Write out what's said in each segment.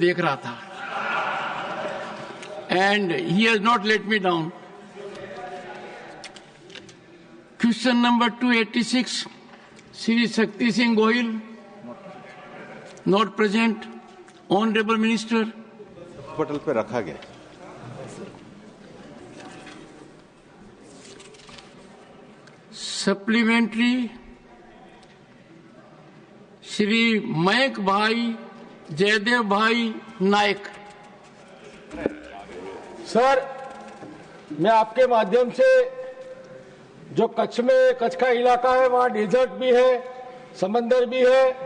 देख रहा था, and he has not let me down. Question number 286, Shri Shakti Singh Gohil, not present. Honourable minister. पटल पे रखा गया। सप्लीमेंट्री, श्री मयंक भाई जयदेव भाई नायक। सर, मैं आपके माध्यम से, जो कच्छ का इलाका है, वहाँ डेजर्ट भी है, समंदर भी है,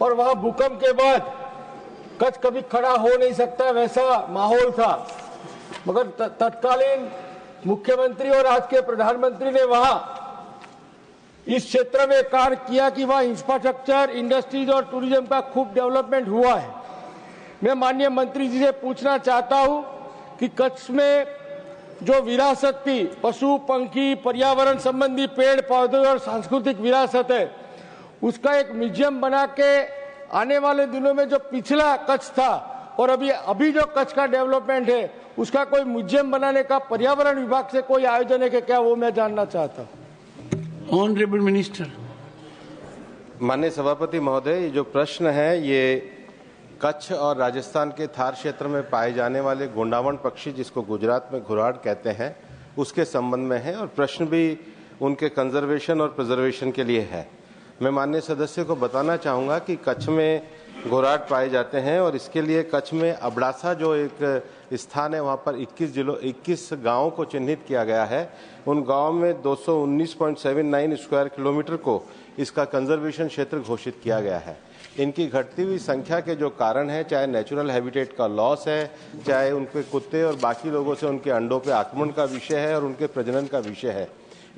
और वहाँ भूकंप के बाद कच्छ कभी खड़ा हो नहीं सकता, वैसा माहौल था। मगर तत्कालीन मुख्यमंत्री और आज के प्रधानमंत्री ने वहाँ इस क्षेत्र में कार्य किया कि वहाँ इंफ्रास्ट्रक्चर, इंडस्ट्रीज और टूरिज्म का खूब डेवलपमेंट हुआ है। मैं माननीय मंत्री जी से पूछना चाहता हूँ कि कच्छ में जो विरासत थी, पशु पंखी, पर्यावरण संबंधी पेड़ पौधे और सांस्कृतिक विरासत है, उसका एक म्यूजियम बना के आने वाले दिनों में जो पिछला कच्छ था और अभी जो कच्छ का डेवलपमेंट है, उसका कोई म्यूजियम बनाने का पर्यावरण विभाग से कोई आयोजन है कि क्या, वो मैं जानना चाहता हूँ। Honourable minister. माननीय सभापति महोदय, ये जो प्रश्न है ये कच्छ और राजस्थान के थार क्षेत्र में पाए जाने वाले गोंडावण पक्षी, जिसको गुजरात में घुराड़ कहते हैं, उसके संबंध में है और प्रश्न भी उनके कंजर्वेशन और प्रिजर्वेशन के लिए है। मैं माननीय सदस्य को बताना चाहूँगा कि कच्छ में घुराड़ पाए जाते हैं और इसके लिए कच्छ में अबड़ासा जो एक स्थान है, वहाँ पर 21 गांवों को चिन्हित किया गया है। उन गांवों में 219.79 स्क्वायर किलोमीटर को इसका कंजर्वेशन क्षेत्र घोषित किया गया है। इनकी घटती हुई संख्या के जो कारण है, चाहे नेचुरल हैबिटेट का लॉस है, चाहे उनके कुत्ते और बाकी लोगों से उनके अंडों पे आक्रमण का विषय है और उनके प्रजनन का विषय है,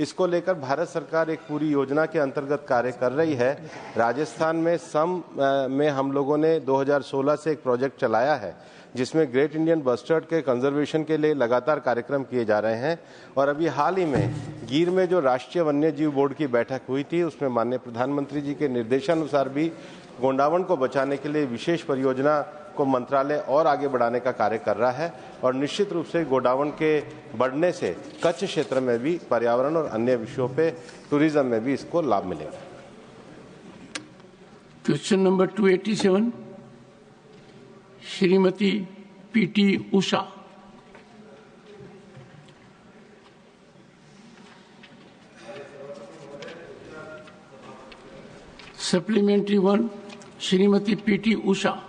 इसको लेकर भारत सरकार एक पूरी योजना के अंतर्गत कार्य कर रही है। राजस्थान में हम लोगों ने 2016 से एक प्रोजेक्ट चलाया है, जिसमें ग्रेट इंडियन बस्टर्ड के कंजर्वेशन के लिए लगातार कार्यक्रम किए जा रहे हैं। और अभी हाल ही में गिर में जो राष्ट्रीय वन्य जीव बोर्ड की बैठक हुई थी, उसमें माननीय प्रधानमंत्री जी के निर्देशानुसार भी गोंडावण को बचाने के लिए विशेष परियोजना को मंत्रालय और आगे बढ़ाने का कार्य कर रहा है और निश्चित रूप से गोंडावण के बढ़ने से कच्छ क्षेत्र में भी पर्यावरण और अन्य विषयों पे, टूरिज्म में भी इसको लाभ मिलेगा। Question number 287, Shrimati PT Usha. Supplementary 1, Shrimati PT Usha.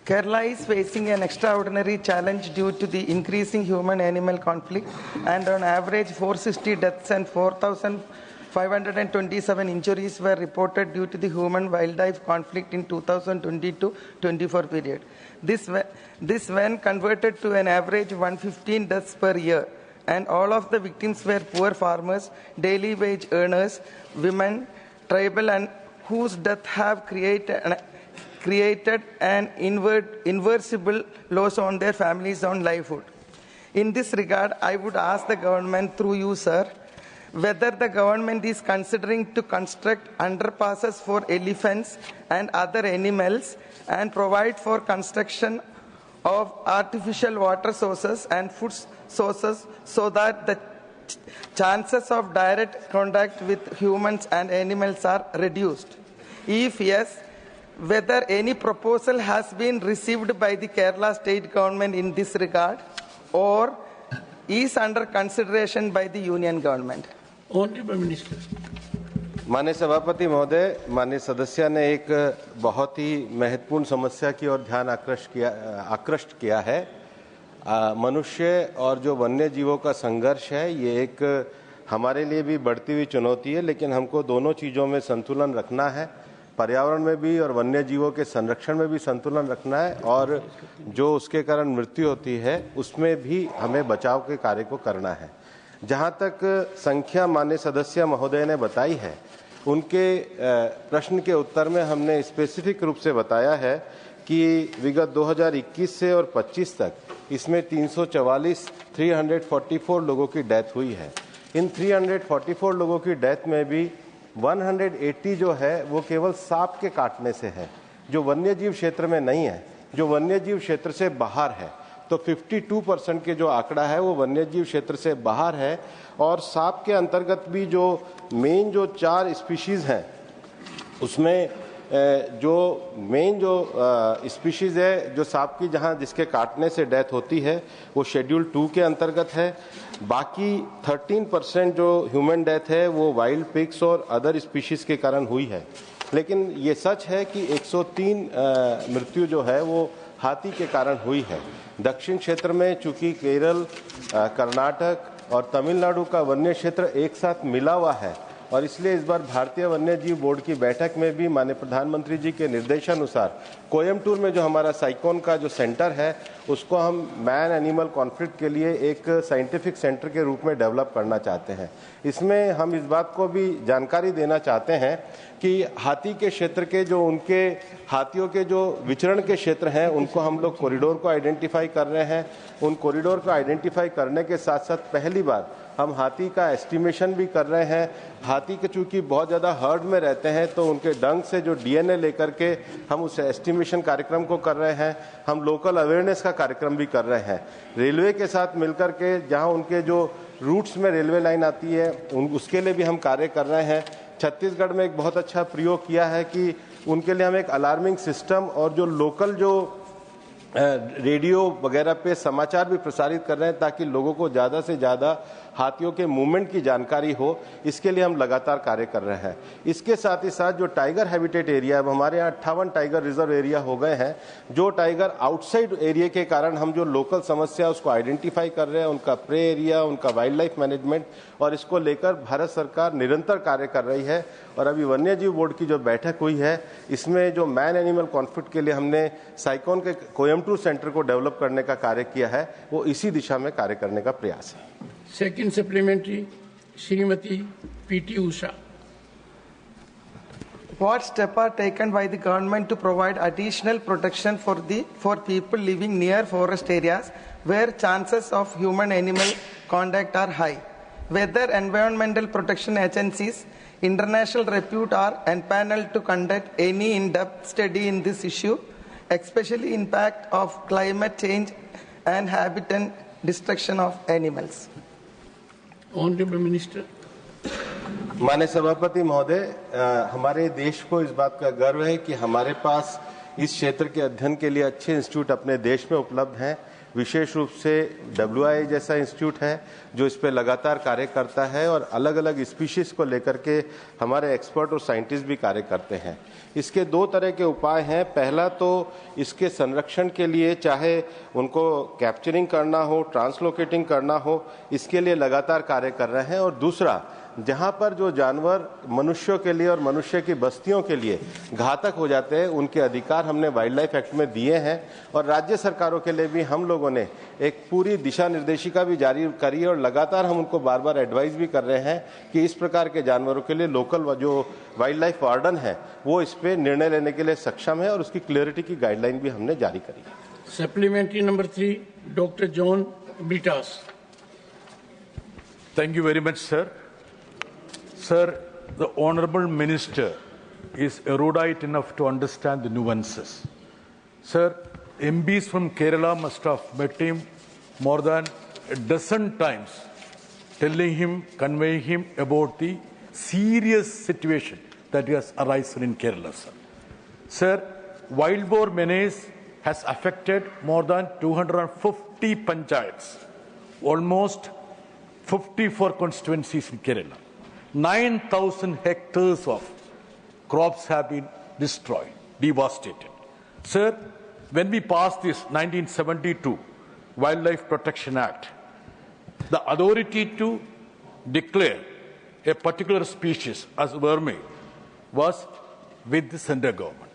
Kerala is facing an extraordinary challenge due to the increasing human-animal conflict, and on average 460 deaths and 4,527 injuries were reported due to the human-wildlife conflict in 2020-24 period. This when converted to an average 115 deaths per year, and all of the victims were poor farmers, daily wage earners, women, tribal, and whose death have created an irreversible loss on their families' own livelihood. In this regard, I would ask the government, through you, sir, whether the government is considering to construct underpasses for elephants and other animals and provide for construction of artificial water sources and food sources so that the chances of direct contact with humans and animals are reduced. If yes, whether any proposal has been received by the Kerala state government in this regard or is under consideration by the union government. Honorable Minister. माननीय सभापति महोदय, माननीय सदस्य ने एक बहुत ही महत्वपूर्ण समस्या की ओर ध्यान आकृष्ट किया है। मनुष्य और जो वन्य जीवों का संघर्ष है, ये एक हमारे लिए भी बढ़ती हुई चुनौती है, लेकिन हमको दोनों चीज़ों में संतुलन रखना है। पर्यावरण में भी और वन्य जीवों के संरक्षण में भी संतुलन रखना है और जो उसके कारण मृत्यु होती है उसमें भी हमें बचाव के कार्य को करना है। जहाँ तक संख्या माननीय सदस्य महोदय ने बताई है, उनके प्रश्न के उत्तर में हमने स्पेसिफिक रूप से बताया है कि विगत 2021 से और 25 तक इसमें 344 लोगों की डेथ हुई है। इन 344 लोगों की डेथ में भी 180 जो है वो केवल सांप के काटने से है, जो वन्यजीव क्षेत्र में नहीं है, जो वन्यजीव क्षेत्र से बाहर है। तो 52% के जो आंकड़ा है वो वन्यजीव क्षेत्र से बाहर है। और सांप के अंतर्गत भी जो मेन जो 4 स्पीशीज हैं उसमें जो मेन जो स्पीशीज है जो सांप की जिसके काटने से डेथ होती है वो शेड्यूल 2 के अंतर्गत है। बाकी 13% जो ह्यूमन डेथ है वो वाइल्ड पिग्स और अदर स्पीशीज के कारण हुई है। लेकिन ये सच है कि 103 मृत्यु जो है वो हाथी के कारण हुई है। दक्षिण क्षेत्र में चूंकि केरल, कर्नाटक और तमिलनाडु का वन्य क्षेत्र एक साथ मिला हुआ है और इसलिए इस बार भारतीय वन्यजीव बोर्ड की बैठक में भी माननीय प्रधानमंत्री जी के निर्देशानुसार कोयम्बटूर में जो हमारा साइकोन का जो सेंटर है उसको हम मैन एनिमल कॉन्फ्लिक्ट के लिए एक साइंटिफिक सेंटर के रूप में डेवलप करना चाहते हैं। इसमें हम इस बात को भी जानकारी देना चाहते हैं कि हाथी के क्षेत्र के जो उनके हाथियों के जो विचरण के क्षेत्र हैं उनको हम लोग कॉरिडोर को आइडेंटिफाई कर रहे हैं। उन कॉरिडोर को आइडेंटिफाई करने के साथ साथ पहली बार हम हाथी का एस्टिमेशन भी कर रहे हैं। हाथी के चूंकि बहुत ज़्यादा हर्ड में रहते हैं तो उनके डंग से जो डीएनए लेकर के हम उस एस्टिमेशन कार्यक्रम को कर रहे हैं। हम लोकल अवेयरनेस का कार्यक्रम भी कर रहे हैं। रेलवे के साथ मिलकर के जहां उनके जो रूट्स में रेलवे लाइन आती है उसके लिए भी हम कार्य कर रहे हैं। छत्तीसगढ़ में एक बहुत अच्छा प्रयोग किया है कि उनके लिए हम एक अलार्मिंग सिस्टम और जो लोकल जो रेडियो वगैरह पे समाचार भी प्रसारित कर रहे हैं ताकि लोगों को ज़्यादा से ज़्यादा हाथियों के मूवमेंट की जानकारी हो। इसके लिए हम लगातार कार्य कर रहे हैं। इसके साथ ही साथ जो टाइगर हैबिटेट एरिया, अब हमारे यहाँ 58 टाइगर रिजर्व एरिया हो गए हैं। जो टाइगर आउटसाइड एरिया के कारण हम जो लोकल समस्या उसको आइडेंटिफाई कर रहे हैं, उनका प्रे एरिया, उनका वाइल्ड लाइफ मैनेजमेंट, और इसको लेकर भारत सरकार निरंतर कार्य कर रही है। और अभी वन्यजीव बोर्ड की जो बैठक हुई है इसमें जो मैन एनिमल कॉन्फ्लिक्ट के लिए हमने साइकोन के कोयम्बटूर सेंटर को डेवलप करने का कार्य किया है, वो इसी दिशा में कार्य करने का प्रयास है। Second supplementary Shrimati PT Usha. What steps are taken by the government to provide additional protection for people living near forest areas where chances of human-animal contact are high? Whether environmental protection agencies, international repute are empaneled to conduct any in-depth study in this issue, especially impact of climate change and habitat destruction of animals. Honorable Minister. माननीय सभापति महोदय, हमारे देश को इस बात का गर्व है कि हमारे पास इस क्षेत्र के अध्ययन के लिए अच्छे इंस्टीट्यूट अपने देश में उपलब्ध हैं। विशेष रूप से WIA जैसा इंस्टीट्यूट है जो इस पे लगातार कार्य करता है और अलग अलग स्पीशीज को लेकर के हमारे एक्सपर्ट और साइंटिस्ट भी कार्य करते हैं। इसके 2 तरह के उपाय हैं। पहला तो इसके संरक्षण के लिए चाहे उनको कैप्चरिंग करना हो, ट्रांसलोकेटिंग करना हो, इसके लिए लगातार कार्य कर रहे हैं। और दूसरा, जहां पर जो जानवर मनुष्यों के लिए और मनुष्य की बस्तियों के लिए घातक हो जाते हैं उनके अधिकार हमने वाइल्ड लाइफ एक्ट में दिए हैं। और राज्य सरकारों के लिए भी हम लोगों ने एक पूरी दिशा निर्देशिका भी जारी करी है और लगातार हम उनको बार बार एडवाइस भी कर रहे हैं कि इस प्रकार के जानवरों के लिए लोकल जो वाइल्ड लाइफ वार्डन है वो इस पे निर्णय लेने के लिए सक्षम है और उसकी क्लियरिटी की गाइडलाइन भी हमने जारी करी है। Supplementary number 3, doctor John Brittas. Thank you very much, sir. Sir, the Honorable Minister is erudite enough to understand the nuances. Sir, MPs from Kerala must have met him more than a dozen times, telling him, conveying him about the serious situation that has arisen in Kerala, sir. Sir, wild boar menace has affected more than 250 panchayats, almost 54 constituencies in Kerala. 9,000 hectares of crops have been destroyed, devastated. Sir, when we passed this 1972 Wildlife Protection Act, the authority to declare a particular species as vermin was with the central government.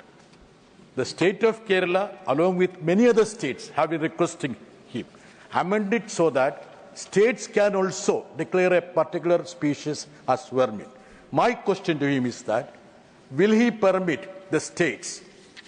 The state of Kerala, along with many other states, have been requesting him amend it so that states can also declare a particular species as vermin. My question to him is that, will he permit the states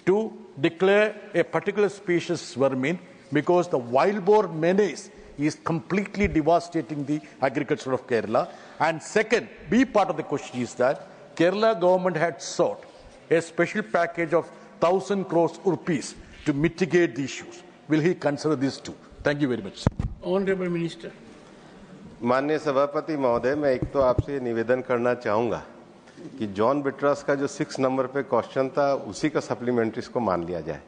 to declare a particular species as vermin because the wild boar menace is completely devastating the agriculture of Kerala? And second, B part of the question is that Kerala government had sought a special package of 1,000 crores rupees to mitigate the issues. Will he consider these two? Thank you very much. Honorable Minister. माननीय सभापति महोदय, मैं एक तो आपसे ये निवेदन करना चाहूंगा कि जॉन बिट्रास का जो 6 नंबर पे क्वेश्चन था उसी का सप्लीमेंट्री इसको मान लिया जाए,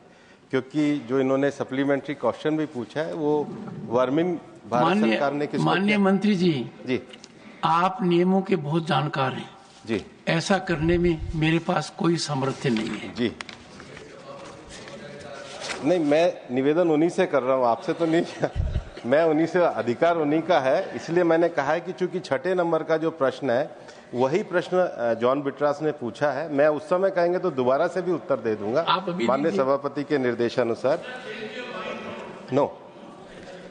क्योंकि जो इन्होंने सप्लीमेंट्री क्वेश्चन भी पूछा है वो वर्मिंग भारत सरकार ने किसको माननीय मंत्री जी, आप नियमों के बहुत जानकार हैं जी। ऐसा करने में मेरे पास कोई सामर्थ्य नहीं है जी नहीं, मैं निवेदन उन्हीं से कर रहा हूँ, आपसे तो नहीं किया। मैं उन्हीं से, अधिकार उन्हीं का है, इसलिए मैंने कहा है कि चूंकि 6 नंबर का जो प्रश्न है वही प्रश्न जॉन बिट्रास ने पूछा है, मैं उस समय कहेंगे तो दोबारा से भी उत्तर दे दूंगा माननीय सभापति के निर्देशानुसार।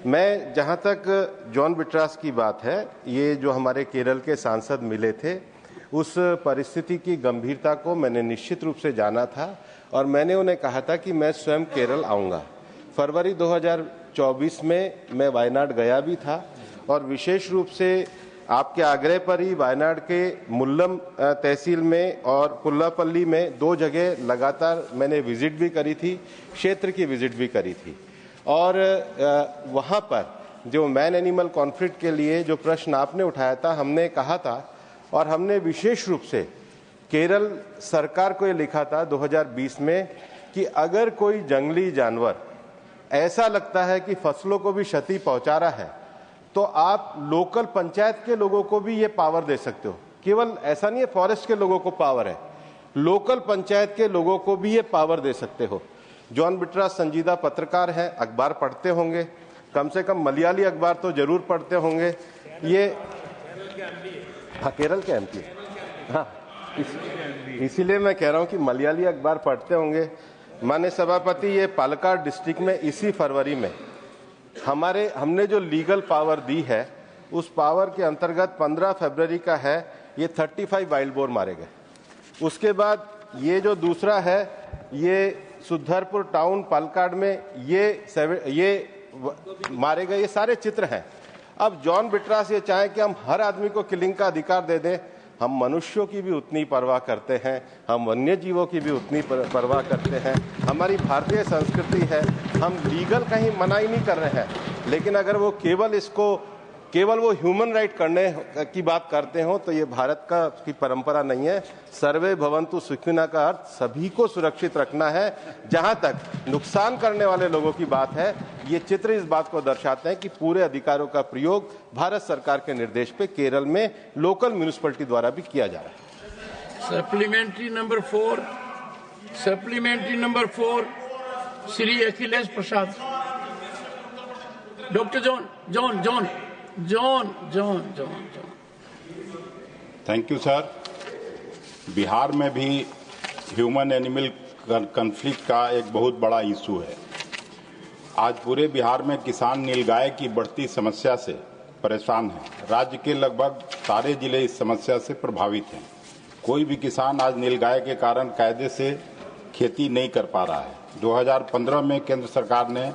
मैं जहां तक जॉन बिट्रास की बात है, ये जो हमारे केरल के सांसद मिले थे उस परिस्थिति की गंभीरता को मैंने निश्चित रूप से जाना था और मैंने उन्हें कहा था कि मैं स्वयं केरल आऊंगा। फरवरी 2024 में मैं वायनाड गया भी था और विशेष रूप से आपके आग्रह पर ही वायनाड के मुल्लम तहसील में और पुल्लापल्ली में 2 जगह लगातार मैंने विजिट भी करी थी, क्षेत्र की विजिट भी करी थी और वहां पर जो मैन एनिमल कॉन्फ्लिक्ट के लिए जो प्रश्न आपने उठाया था, हमने कहा था और हमने विशेष रूप से केरल सरकार को ये लिखा था 2020 में कि अगर कोई जंगली जानवर ऐसा लगता है कि फसलों को भी क्षति पहुंचा रहा है तो आप लोकल पंचायत के लोगों को भी ये पावर दे सकते हो। केवल ऐसा नहीं है फॉरेस्ट के लोगों को पावर है, लोकल पंचायत के लोगों को भी ये पावर दे सकते हो। जॉन बिट्रास संजीदा पत्रकार हैं, अखबार पढ़ते होंगे, कम से कम मलयाली अखबार तो जरूर पढ़ते होंगे। ये हाँ, केरल के एमपी, हाँ, इसीलिए मैं कह रहा हूं कि मलयाली अखबार पढ़ते होंगे। माननीय सभापति, ये पालक्काड डिस्ट्रिक्ट में इसी फरवरी में हमने जो लीगल पावर दी है उस पावर के अंतर्गत 15 फरवरी का है, ये 35 वाइल्ड बोर मारे गए। उसके बाद ये जो दूसरा है, ये सुधरपुर टाउन पालक्काड में ये मारे गए, ये सारे चित्र हैं। अब जॉन बिट्रास ये चाहे कि हम हर आदमी को किलिंग का अधिकार दे दें, हम मनुष्यों की भी उतनी परवाह करते हैं, हम वन्य जीवों की भी उतनी परवाह करते हैं। हमारी भारतीय संस्कृति है, हम लीगल कहीं मना ही नहीं कर रहे हैं, लेकिन अगर वो केवल वो ह्यूमन राइट करने की बात करते हो तो ये भारत की परंपरा नहीं है। सर्वे भवन्तु सुखिनः का अर्थ सभी को सुरक्षित रखना है। जहां तक नुकसान करने वाले लोगों की बात है, ये चित्र इस बात को दर्शाते हैं कि पूरे अधिकारों का प्रयोग भारत सरकार के निर्देश पे केरल में लोकल म्यूनिसिपैलिटी द्वारा भी किया जा रहा है। Supplementary number 4 Shri Akhilesh Prasad. Doctor John. Thank you sir. Bihar में भी ह्यूमन एनिमल कॉन्फ्लिक्ट का एक बहुत बड़ा इशू है। आज पूरे बिहार में किसान नीलगाय की बढ़ती समस्या से परेशान हैं। राज्य के लगभग सारे जिले इस समस्या से प्रभावित हैं। कोई भी किसान आज नीलगाय के कारण कायदे से खेती नहीं कर पा रहा है। 2015 में केंद्र सरकार ने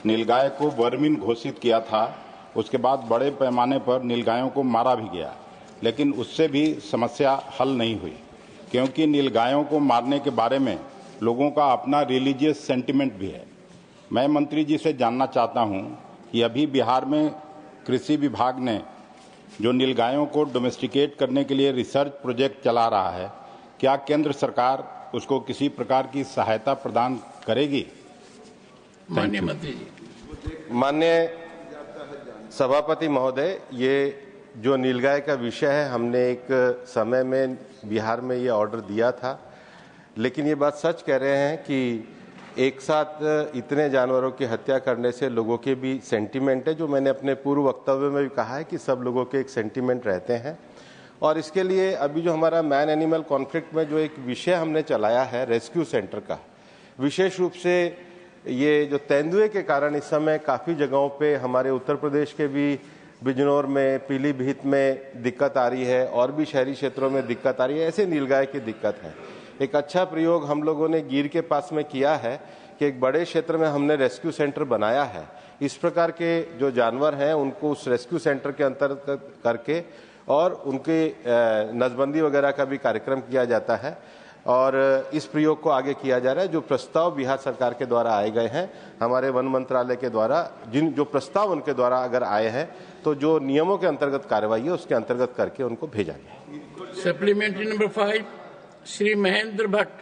नीलगाय को वर्मिन घोषित किया था। उसके बाद बड़े पैमाने पर नीलगायों को मारा भी गया, लेकिन उससे भी समस्या हल नहीं हुई, क्योंकि नीलगायों को मारने के बारे में लोगों का अपना रिलीजियस सेंटिमेंट भी है। मैं मंत्री जी से जानना चाहता हूं कि अभी बिहार में कृषि विभाग ने जो नीलगायों को डोमेस्टिकेट करने के लिए रिसर्च प्रोजेक्ट चला रहा है, क्या केंद्र सरकार उसको किसी प्रकार की सहायता प्रदान करेगी? माननीय मंत्री जी। माननीय सभापति महोदय, ये जो नीलगाय का विषय है, हमने एक समय में बिहार में ये ऑर्डर दिया था, लेकिन ये बात सच कह रहे हैं कि एक साथ इतने जानवरों की हत्या करने से लोगों के भी सेंटीमेंट है, जो मैंने अपने पूर्व वक्तव्य में भी कहा है कि सब लोगों के एक सेंटीमेंट रहते हैं। और इसके लिए अभी जो हमारा मैन एनिमल कॉन्फ्लिक्ट में जो एक विषय हमने चलाया है रेस्क्यू सेंटर का, विशेष रूप से ये जो तेंदुए के कारण इस समय काफ़ी जगहों पे हमारे उत्तर प्रदेश के भी बिजनौर में, पीलीभीत में दिक्कत आ रही है और भी शहरी क्षेत्रों में दिक्कत आ रही है, ऐसे नीलगाय की दिक्कत है। एक अच्छा प्रयोग हम लोगों ने गिर के पास में किया है कि एक बड़े क्षेत्र में हमने रेस्क्यू सेंटर बनाया है। इस प्रकार के जो जानवर हैं उनको उस रेस्क्यू सेंटर के अंतर्गत करके और उनके नसबंदी वगैरह का भी कार्यक्रम किया जाता है। और इस प्रयोग को आगे किया जा रहा है। जो प्रस्ताव बिहार सरकार के द्वारा आए गए हैं, हमारे वन मंत्रालय के द्वारा जो प्रस्ताव उनके द्वारा अगर आए हैं, तो जो नियमों के अंतर्गत कार्रवाई है उसके अंतर्गत करके उनको भेजा गया। Supplementary number 5, Shri Mahendra Bhatt.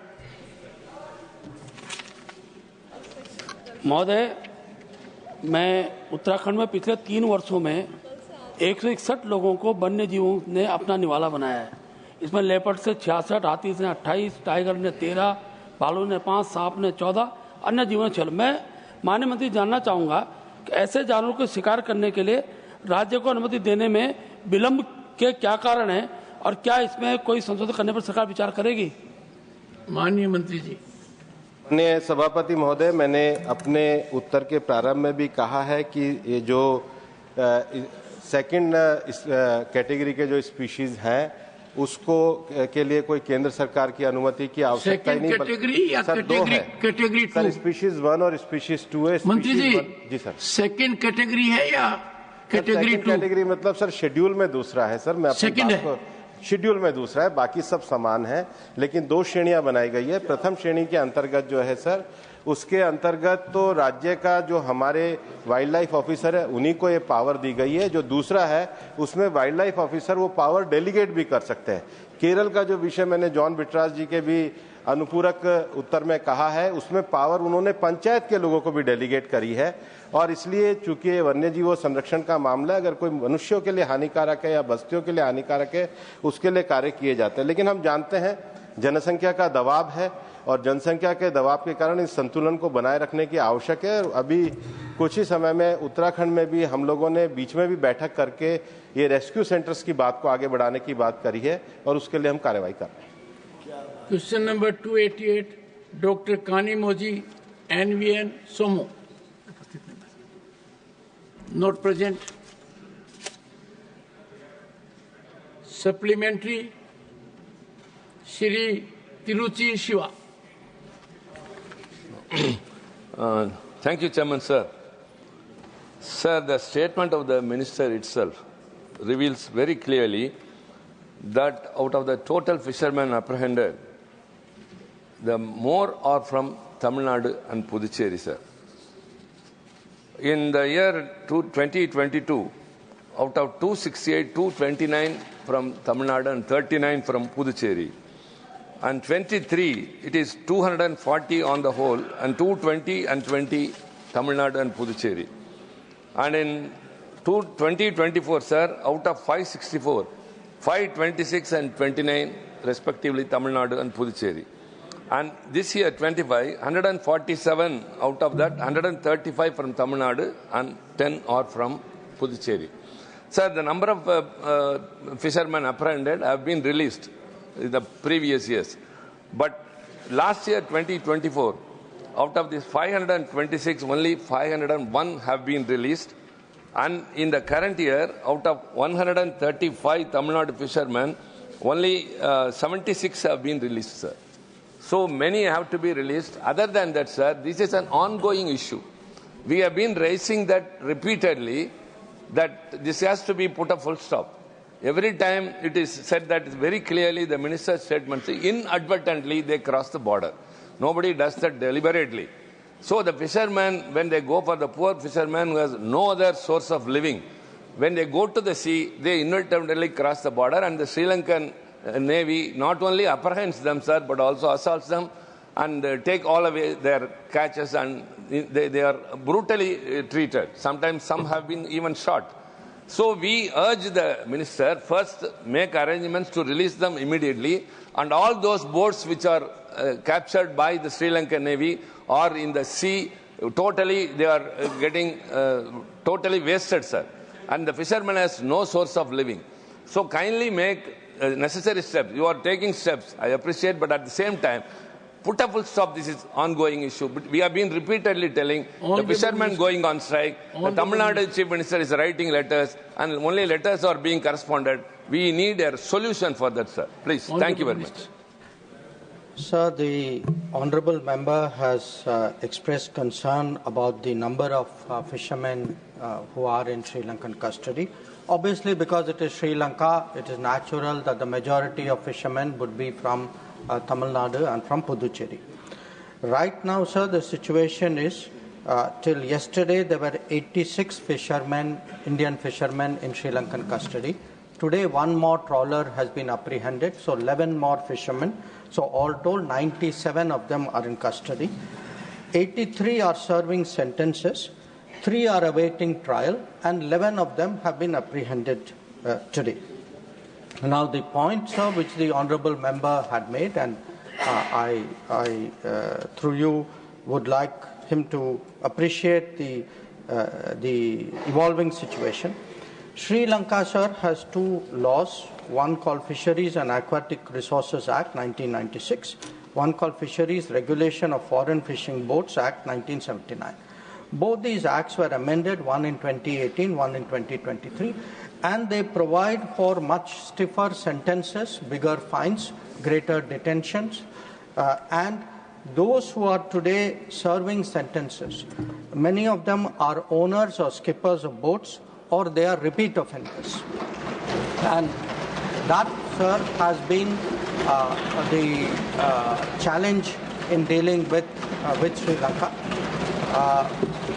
महोदय, मैं उत्तराखंड में पिछले 3 वर्षों में 161 लोगों को वन्य जीवों ने अपना निवाला बनाया है। इसमें लेपर्ड से 66, हाथी से 28, टाइगर ने 13, भालू ने 5, सांप ने 14, अन्य जीवों ने 6। मैं माननीय मंत्री जानना चाहूँगा कि ऐसे जानवरों को शिकार करने के लिए राज्य को अनुमति देने में विलंब के क्या कारण है और क्या इसमें कोई संशोधन करने पर सरकार विचार करेगी? माननीय मंत्री जी। माननीय सभापति महोदय, मैंने अपने उत्तर के प्रारंभ में भी कहा है कि ये जो सेकंड कैटेगरी के जो स्पीशीज हैं उसको के लिए कोई केंद्र सरकार की अनुमति की आवश्यकता ही नहीं। कैटेगरी या कैटेगरी 2? सर, स्पीशीज 1 और स्पीशीज 2 है। मंत्री जी, जी सर, सेकंड कैटेगरी है या कैटेगरी 2? कैटेगरी मतलब सर शेड्यूल में दूसरा है सर। मैं सेकंड है, शेड्यूल में दूसरा है, बाकी सब समान है, लेकिन 2 श्रेणियां बनाई गई है। प्रथम श्रेणी के अंतर्गत जो है सर, उसके अंतर्गत तो राज्य का जो हमारे वाइल्ड लाइफ ऑफिसर है उन्हीं को ये पावर दी गई है। जो दूसरा है उसमें वाइल्ड लाइफ ऑफिसर वो पावर डेलीगेट भी कर सकते हैं। केरल का जो विषय मैंने जॉन बिट्रास जी के भी अनुपूरक उत्तर में कहा है, उसमें पावर उन्होंने पंचायत के लोगों को भी डेलीगेट करी है। और इसलिए चूंकि वन्य जीवों संरक्षण का मामला अगर कोई मनुष्यों के लिए हानिकारक है या बस्तियों के लिए हानिकारक है, उसके लिए कार्य किए जाते हैं। लेकिन हम जानते हैं जनसंख्या का दबाव है और जनसंख्या के दबाव के कारण इस संतुलन को बनाए रखने की आवश्यक है। अभी कुछ ही समय में उत्तराखंड में भी हम लोगों ने बीच में भी बैठक करके ये रेस्क्यू सेंटर्स की बात को आगे बढ़ाने की बात करी है और उसके लिए हम कार्रवाई कर रहे हैं। क्वेश्चन नंबर 288, डॉक्टर कानीमोजी NVN सोमो। Not present. Supplementary, Shri Tiruchi Shiva. Thank you, Chairman, sir. Sir, the statement of the minister itself reveals very clearly that out of the total fishermen apprehended, the more are from Tamil Nadu and Puducherry, sir. In the year 2022, out of 268, 229 from Tamil Nadu and 39 from Puducherry. And 23, it is 240 on the whole, and 220 and 20 Tamil Nadu and Puducherry. And in 2024, sir, out of 564, 526 and 29 respectively Tamil Nadu and Puducherry. And this year, 25, 147 out of that, 135 from Tamil Nadu and 10 are from Puducherry. Sir, the number of fishermen apprehended have been released in the previous years. But last year, 2024, out of these 526, only 501 have been released. And in the current year, out of 135 Tamil Nadu fishermen, only 76 have been released, sir. So many have to be released. Other than that, sir, this is an ongoing issue. We have been raising that repeatedly, that this has to be put a full stop. Every time it is said that very clearly the minister's statement, inadvertently they cross the border. Nobody does that deliberately. So the fishermen, when they go for the poor fisherman who has no other source of living, when they go to the sea, they inadvertently cross the border, and the Sri Lankan Navy not only apprehends them, sir, but also assaults them and take all away their catches, and they are brutally treated. Sometimes some have been even shot. So we urge the minister, first make arrangements to release them immediately, and all those boats which are captured by the Sri Lankan Navy or in the sea, totally they are getting totally wasted, sir. And the fisherman has no source of living. So kindly make necessary steps. You are taking steps, I appreciate, but at the same time, put a full stop. This is ongoing issue. But we have been repeatedly telling the fishermen going on strike. The Tamil Nadu Chief Minister is writing letters, and only letters are being corresponded. We need a solution for that, sir. Please. Thank you very much. Sir, the honourable member has expressed concern about the number of fishermen who are in Sri Lankan custody. Obviously, because it is Sri Lanka, it is natural that the majority of fishermen would be from Tamil Nadu and from Puducherry. Right now, sir, the situation is till yesterday there were 86 fishermen, Indian fishermen in Sri Lankan custody. Today, one more trawler has been apprehended, so 11 more fishermen. So all told, 97 of them are in custody. 83 are serving sentences, 3 are awaiting trial, and 11 of them have been apprehended today. Now, the point, sir, which the honourable member had made, and I through you, would like him to appreciate the evolving situation. Sri Lanka, sir, has 2 laws, one called Fisheries and Aquatic Resources Act 1996, one called Fisheries Regulation of Foreign Fishing Boats Act 1979. Both these acts were amended, one in 2018, one in 2023, and they provide for much stiffer sentences, bigger fines, greater detentions, and those who are today serving sentences, many of them are owners or skippers of boats, or they are repeat offenders. And that, sir, has been the challenge in dealing with Sri Lanka.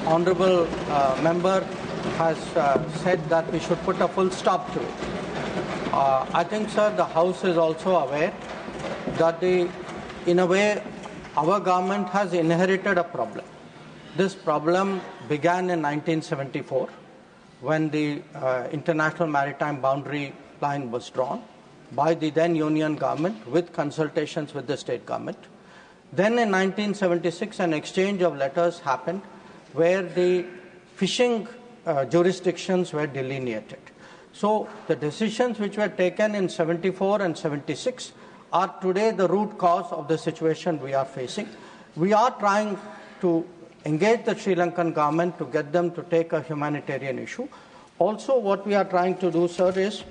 Honourable member has said that we should put a full stop to it. I think, sir, the House is also aware that in a way, our government has inherited a problem. This problem began in 1974 when the International Maritime Boundary Line was drawn by the then Union government with consultations with the state government. Then in 1976, an exchange of letters happened where the fishing jurisdictions were delineated. So the decisions which were taken in 74 and 76 are today the root cause of the situation we are facing. We are trying to engage the Sri Lankan government to get them to take a humanitarian issue. Also, what we are trying to do, sir, is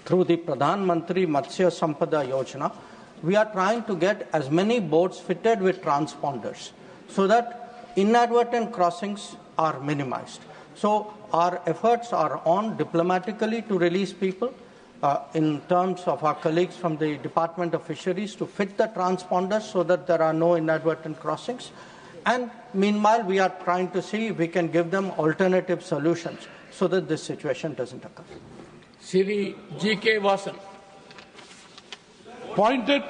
through the Pradhan Mantri Matsya Sampada Yojana, we are trying to get as many boats fitted with transponders so that inadvertent crossings are minimized. So our efforts are on diplomatically to release people in terms of our colleagues from the Department of Fisheries to fit the transponders so that there are no inadvertent crossings. And meanwhile, we are trying to see if we can give them alternative solutions so that this situation doesn't occur. Sri G.K. Vasan. Pointed.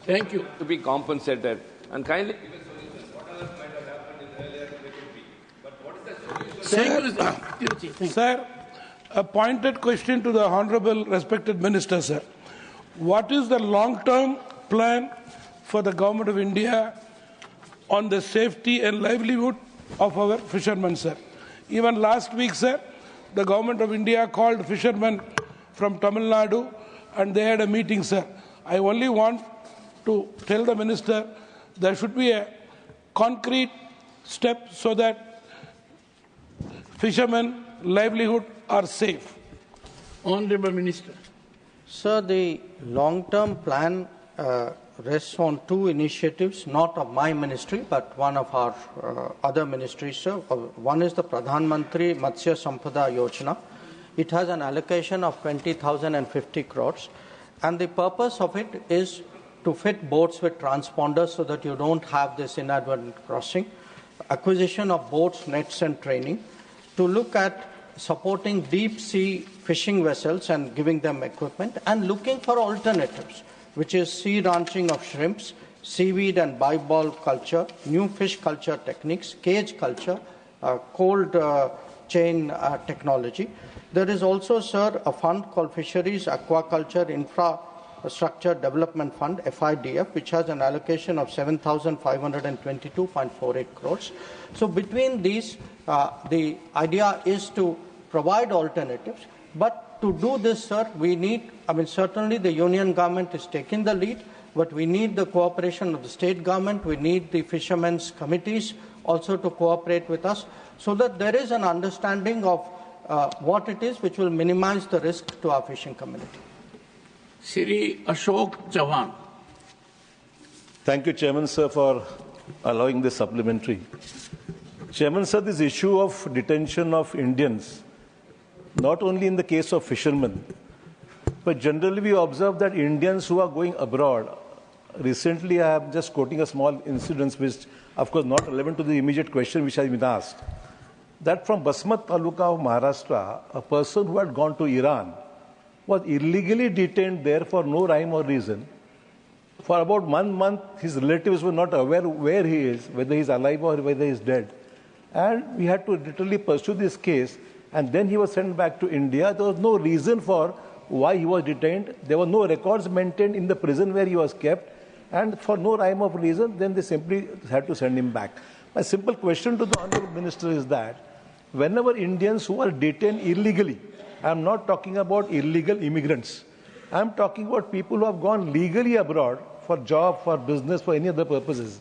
Thank you. To be compensated and kindly give a solution. What else might have happened in earlier let it be. But what is the solution? Sir, a pointed question to the Honourable Respected Minister, sir. What is the long-term plan for the Government of India on the safety and livelihood of our fishermen, sir? Even last week, sir, the Government of India called fishermen from Tamil Nadu and they had a meeting, sir. I only want to tell the Minister there should be a concrete step so that fishermen livelihood are safe. Honourable Minister. Sir, the long-term plan rests on 2 initiatives, not of my ministry, but one of our other ministries, sir. One is the Pradhan Mantri Matsya Sampada Yojana. It has an allocation of 20,050 crores, and the purpose of it is to fit boats with transponders so that you don't have this inadvertent crossing, acquisition of boats, nets and training, to look at supporting deep sea fishing vessels and giving them equipment, and looking for alternatives, which is sea ranching of shrimps, seaweed and bivalve culture, new fish culture techniques, cage culture, cold chain technology. There is also, sir, a fund called Fisheries Aquaculture Infrastructure Development Fund, FIDF, which has an allocation of 7,522.48 crores. So between these, the idea is to provide alternatives. But to do this, sir, we need, certainly the union government is taking the lead, but we need the cooperation of the state government. We need the fishermen's committees also to cooperate with us so that there is an understanding of what it is which will minimize the risk to our fishing community. Sri Ashok Chauhan. Thank you, Chairman, sir, for allowing this supplementary. Chairman, sir, this issue of detention of Indians, not only in the case of fishermen, but generally we observe that Indians who are going abroad, recently I am just quoting a small incident which, of course, not relevant to the immediate question which has been asked, that from Basmat Taluka of Maharashtra, a person who had gone to Iran was illegally detained there for no rhyme or reason. For about 1 month, his relatives were not aware where he is, whether he is alive or whether he is dead. And we had to literally pursue this case, and then he was sent back to India. There was no reason for why he was detained. There were no records maintained in the prison where he was kept, and for no rhyme of reason, then they simply had to send him back. My simple question to the Honourable Minister is that whenever Indians who are detained illegally, I am not talking about illegal immigrants, I am talking about people who have gone legally abroad for job, for business, for any other purposes.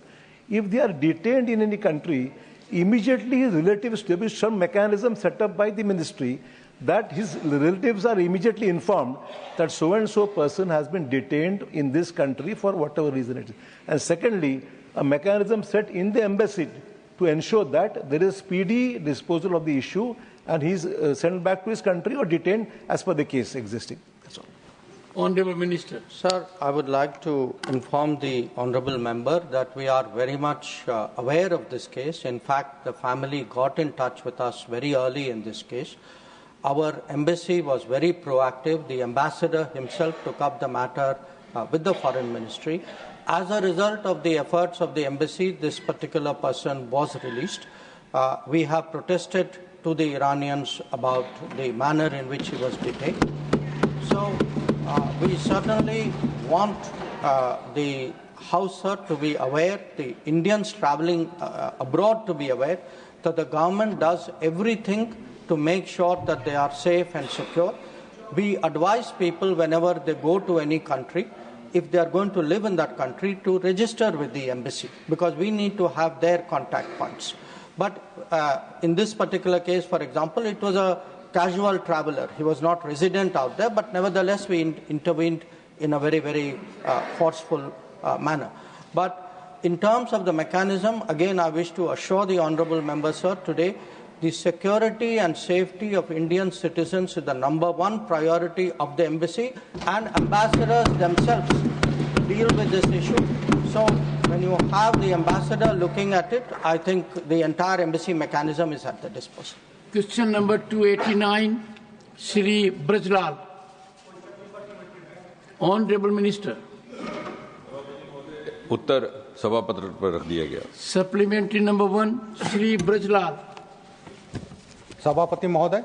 If they are detained in any country, immediately his relatives establish some mechanism set up by the ministry that his relatives are immediately informed that so-and-so person has been detained in this country for whatever reason it is. And secondly, a mechanism set in the embassy to ensure that there is speedy disposal of the issue and he is sent back to his country or detained as per the case existing. That's all. Honourable Minister. Sir, I would like to inform the Honourable Member that we are very much aware of this case. In fact, the family got in touch with us very early in this case. Our embassy was very proactive. The ambassador himself took up the matter with the Foreign Ministry. As a result of the efforts of the embassy, this particular person was released. We have protested to the Iranians about the manner in which he was detained. So we certainly want the House, sir, to be aware, the Indians travelling abroad to be aware that the government does everything to make sure that they are safe and secure. We advise people whenever they go to any country, if they are going to live in that country, to register with the embassy, because we need to have their contact points. But in this particular case, for example, it was a casual traveler. He was not resident out there, but nevertheless we intervened in a very, very forceful manner. But in terms of the mechanism, again, I wish to assure the Honourable Member, sir, today, the security and safety of Indian citizens is the #1 priority of the embassy, and ambassadors themselves deal with this issue. So when you have the ambassador looking at it, I think the entire embassy mechanism is at the disposal. Question number 289, Shri Brajlal. Honourable Minister. उत्तर सभापत्र पर रख दिया गया. Supplementary number 1, Shri Brajlal. सभापति महोदय,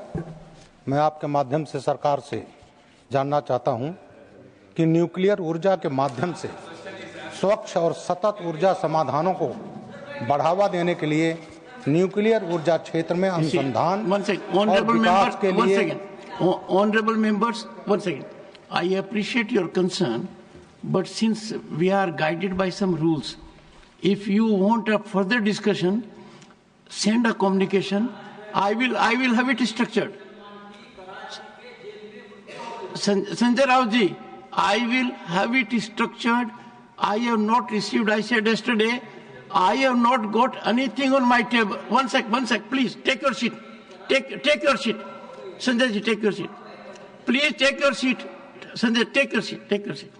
मैं आपके माध्यम से सरकार से जानना चाहता हूं कि न्यूक्लियर ऊर्जा के माध्यम से स्वच्छ और सतत ऊर्जा समाधानों को बढ़ावा देने के लिए न्यूक्लियर ऊर्जा क्षेत्र में अनुसंधान और विकास के लिए Honourable members, 1 second. I appreciate your concern, but since we are guided by some rules, if you want a further discussion, send a communication. I will have it structured. Sanjay Rao ji, I will have it structured. I have not received, I said yesterday, I have not got anything on my table. One sec, please, take your seat. Take your seat. Sanjay ji, take your seat. Please take your seat. Sanjay, take your seat.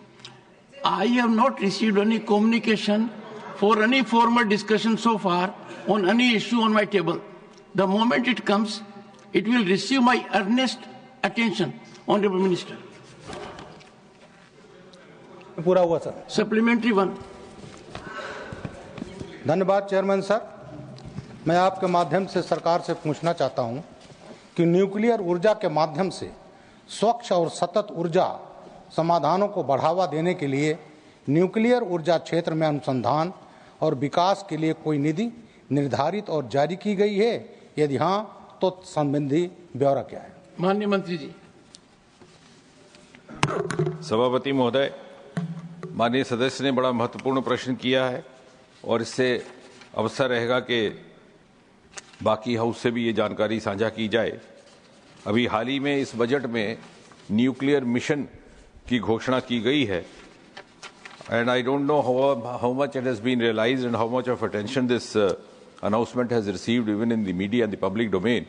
I have not received any communication for any formal discussion so far on any issue on my table. The moment it comes, it will receive my earnest attention, Honourable Minister. पूरा हुआ sir. Supplementary 1. धन्यवाद chairman sir. मैं आपके माध्यम से सरकार से पूछना चाहता हूं कि न्यूक्लियर ऊर्जा के माध्यम से स्वच्छ और सतत ऊर्जा समाधानों को बढ़ावा देने के लिए न्यूक्लियर ऊर्जा क्षेत्र में अनुसंधान और विकास के लिए कोई निधि निर्धारित और जारी की गई है? यदि हाँ, तो संबंधी ब्यौरा क्या है? माननीय मंत्री जी. सभापति महोदय, माननीय सदस्य ने बड़ा महत्वपूर्ण प्रश्न किया है और इससे अवसर रहेगा कि बाकी हाउस से भी ये जानकारी साझा की जाए. अभी हाल ही में इस बजट में न्यूक्लियर मिशन की घोषणा की गई है and I don't know how much it has been realized and how much of attention this announcement has received even in the media and the public domain.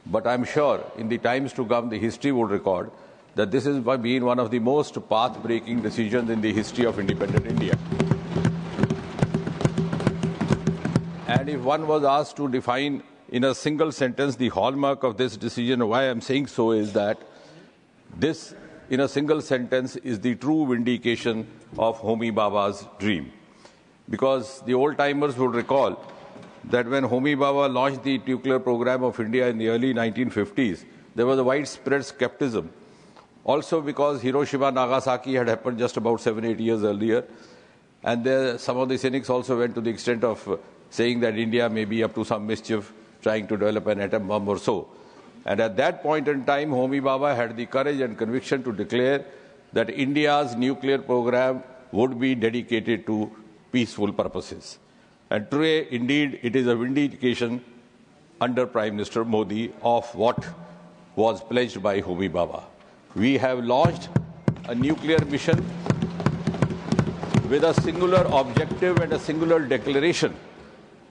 But I'm sure in the times to come, the history will record that this has been one of the most path-breaking decisions in the history of independent India. And if one was asked to define in a single sentence the hallmark of this decision, why I'm saying so is that this, in a single sentence, is the true vindication of Homi Bhabha's dream. Because the old-timers would recall that when Homi Bhabha launched the nuclear program of India in the early 1950s, there was a widespread skepticism. Also because Hiroshima, Nagasaki had happened just about 7-8 years earlier. And some of the cynics also went to the extent of saying that India may be up to some mischief, trying to develop an atom bomb or so. And at that point in time, Homi Bhabha had the courage and conviction to declare that India's nuclear program would be dedicated to peaceful purposes. And today, indeed, it is a vindication under Prime Minister Modi of what was pledged by Homi Bhabha. We have launched a nuclear mission with a singular objective and a singular declaration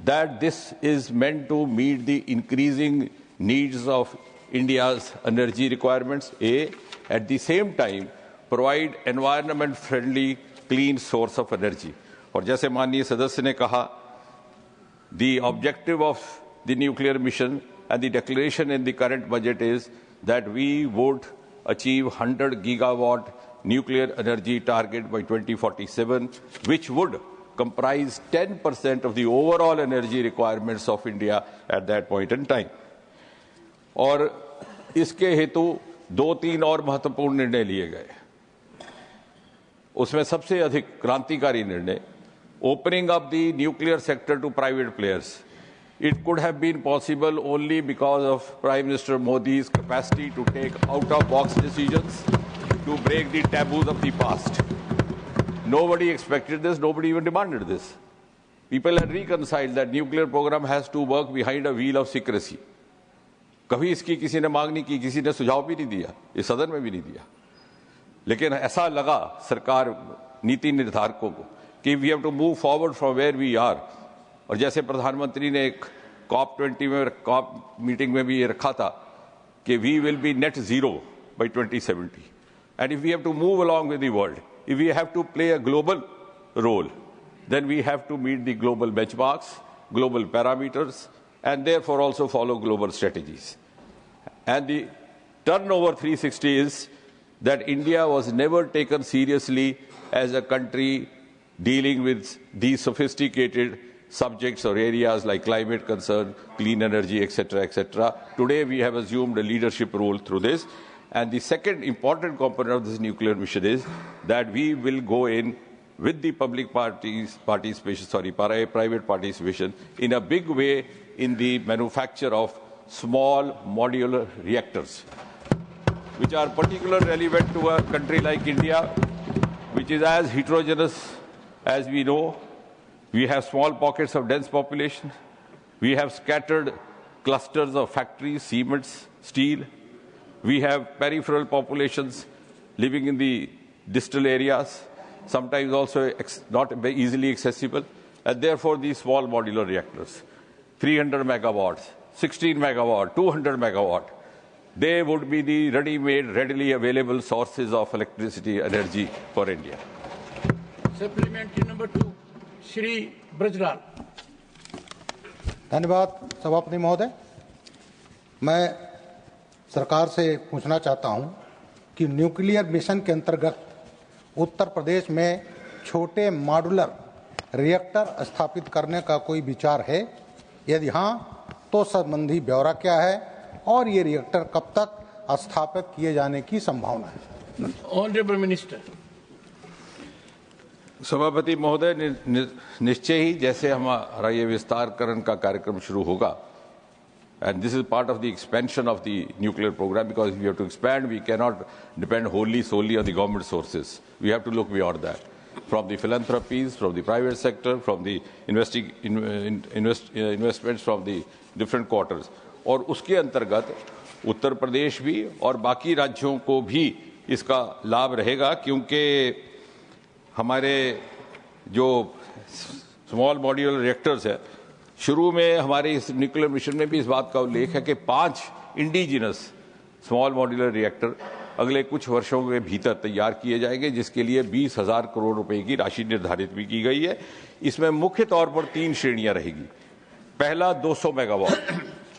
that this is meant to meet the increasing needs of India's energy requirements, at the same time provide environment-friendly, clean source of energy. और जैसे माननीय सदस्य ने कहा, the objective of the nuclear mission and the declaration in the current budget is that we would achieve 100 gigawatt nuclear energy target by 2047, which would comprise 10% of the overall energy requirements of India at that point in time. और इसके हेतु 2-3 और महत्वपूर्ण निर्णय लिए गए. उसमें सबसे अधिक क्रांतिकारी निर्णय, opening up the nuclear sector to private players. It could have been possible only because of Prime Minister Modi's capacity to take out-of-box decisions, to break the taboos of the past. Nobody expected this, nobody even demanded this. People had reconciled that nuclear program has to work behind a veil of secrecy. कभी इसकी किसी ने मांग नहीं की, किसी ने सुझाव भी नहीं दिया, इस सदन में भी नहीं दिया. लेकिन ऐसा लगा सरकार नीति निर्धारकों को कि we have to move forward from where we are. और जैसे प्रधानमंत्री ने एक COP20 में COP मीटिंग में भी ये रखा था कि we will be net zero by 2070. And if we have to move along with the world, if we have to play a global role, then we have to meet the global benchmarks, global parameters, and therefore also follow global strategies. And the turnover 360 is that India was never taken seriously as a country dealing with these sophisticated subjects or areas like climate concern, clean energy, etc., etc. Today we have assumed a leadership role through this. And the second important component of this nuclear mission is that we will go in with the public private participation in a big way in the manufacture of small modular reactors, which are particularly relevant to a country like India, which is as heterogeneous as we know. We have small pockets of dense population. We have scattered clusters of factories, cements, steel. We have peripheral populations living in the distal areas, sometimes also not very easily accessible. And therefore, these small modular reactors, 300 megawatts, 16 megawatt, 200 megawatt, they would be the ready-made, readily available sources of electricity energy for India. Supplementary number 2, Shri Brajlal. धन्यवाद सभापति महोदय. मैं सरकार से पूछना चाहता हूं कि न्यूक्लियर मिशन के अंतर्गत उत्तर प्रदेश में छोटे मॉड्यूलर रिएक्टर स्थापित करने का कोई विचार है? यदि हां, तो संबंधी ब्यौरा क्या है और ये रिएक्टर कब तक स्थापित किए जाने की संभावना है? Honourable minister. सभापति महोदय, निश्चय ही जैसे हमारा ये विस्तारकरण का कार्यक्रम शुरू होगा, and this is part of the expansion of the nuclear program, because if we have to expand, we cannot depend solely on the government sources. We have to look beyond that, from the philanthropies, from the private sector, from the investments from the different quarters. और उसके अंतर्गत उत्तर प्रदेश भी और बाकी राज्यों को भी इसका लाभ रहेगा, क्योंकि हमारे जो स्मॉल मॉड्यूलर रिएक्टर्स है शुरू में हमारे इस न्यूक्लियर मिशन में भी इस बात का उल्लेख है कि 5 इंडिजिनस स्मॉल मॉड्यूलर रिएक्टर अगले कुछ वर्षों के भीतर तैयार किए जाएंगे, जिसके लिए 20,000 करोड़ रुपए की राशि निर्धारित भी की गई है। इसमें मुख्य तौर पर 3 श्रेणियां रहेगी। पहला 200 मेगावाट,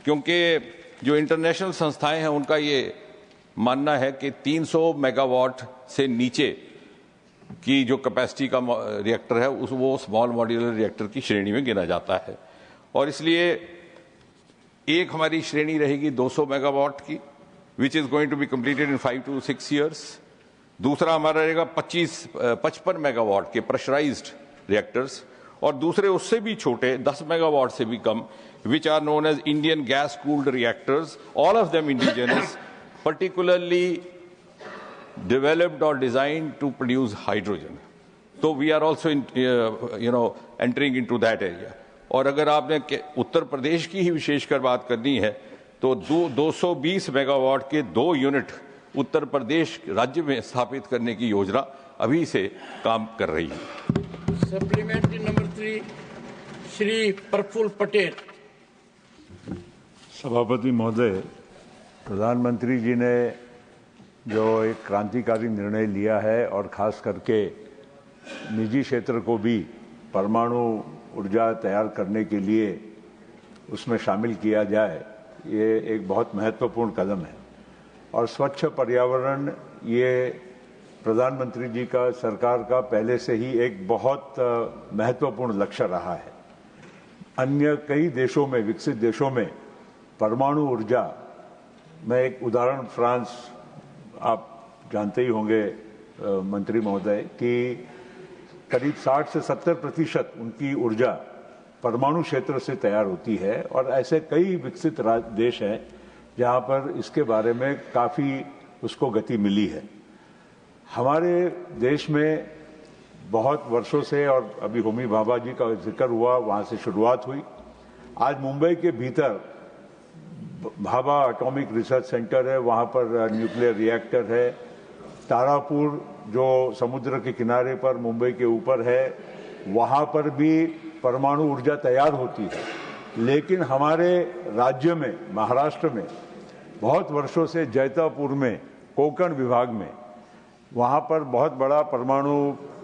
क्योंकि जो इंटरनेशनल संस्थाएं हैं उनका ये मानना है कि 300 मेगावाट से नीचे की जो कैपेसिटी का रिएक्टर है वो स्मॉल मॉड्यूलर रिएक्टर की श्रेणी में गिना जाता है, और इसलिए एक हमारी श्रेणी रहेगी 200 मेगावाट की, which is going to be completed in 5 to 6 years। दूसरा हमारा रहेगा 55 मेगावाट के प्रेशराइज्ड रिएक्टर्स, और दूसरे उससे भी छोटे 10 मेगावाट से भी कम, which are known as Indian gas cooled reactors, all of them indigenous, particularly developed or designed to produce hydrogen. So we are also entering into that area. और अगर आपने उत्तर प्रदेश की ही विशेषकर बात करनी है तो 220 मेगावाट के 2 यूनिट उत्तर प्रदेश राज्य में स्थापित करने की योजना अभी से काम कर रही है। Supplementary number 3, Shri Praful Patel. सभापति महोदय, प्रधानमंत्री जी ने जो एक क्रांतिकारी निर्णय लिया है और खास करके निजी क्षेत्र को भी परमाणु ऊर्जा तैयार करने के लिए उसमें शामिल किया जाए, ये एक बहुत महत्वपूर्ण कदम है। और स्वच्छ पर्यावरण ये प्रधानमंत्री जी का, सरकार का पहले से ही एक बहुत महत्वपूर्ण लक्ष्य रहा है। अन्य कई देशों में, विकसित देशों में परमाणु ऊर्जा, मैं एक उदाहरण, फ्रांस आप जानते ही होंगे मंत्री महोदय, कि करीब 60 से 70% उनकी ऊर्जा परमाणु क्षेत्र से तैयार होती है, और ऐसे कई विकसित देश हैं जहां पर इसके बारे में काफ़ी उसको गति मिली है। हमारे देश में बहुत वर्षों से, और अभी होमी भाभा जी का जिक्र हुआ, वहां से शुरुआत हुई। आज मुंबई के भीतर भाभा एटॉमिक रिसर्च सेंटर है, वहां पर न्यूक्लियर रिएक्टर है। तारापुर जो समुद्र के किनारे पर मुंबई के ऊपर है, वहां पर भी परमाणु ऊर्जा तैयार होती है। लेकिन हमारे राज्य में, महाराष्ट्र में बहुत वर्षों से जैतापुर में, कोंकण विभाग में, वहां पर बहुत बड़ा परमाणु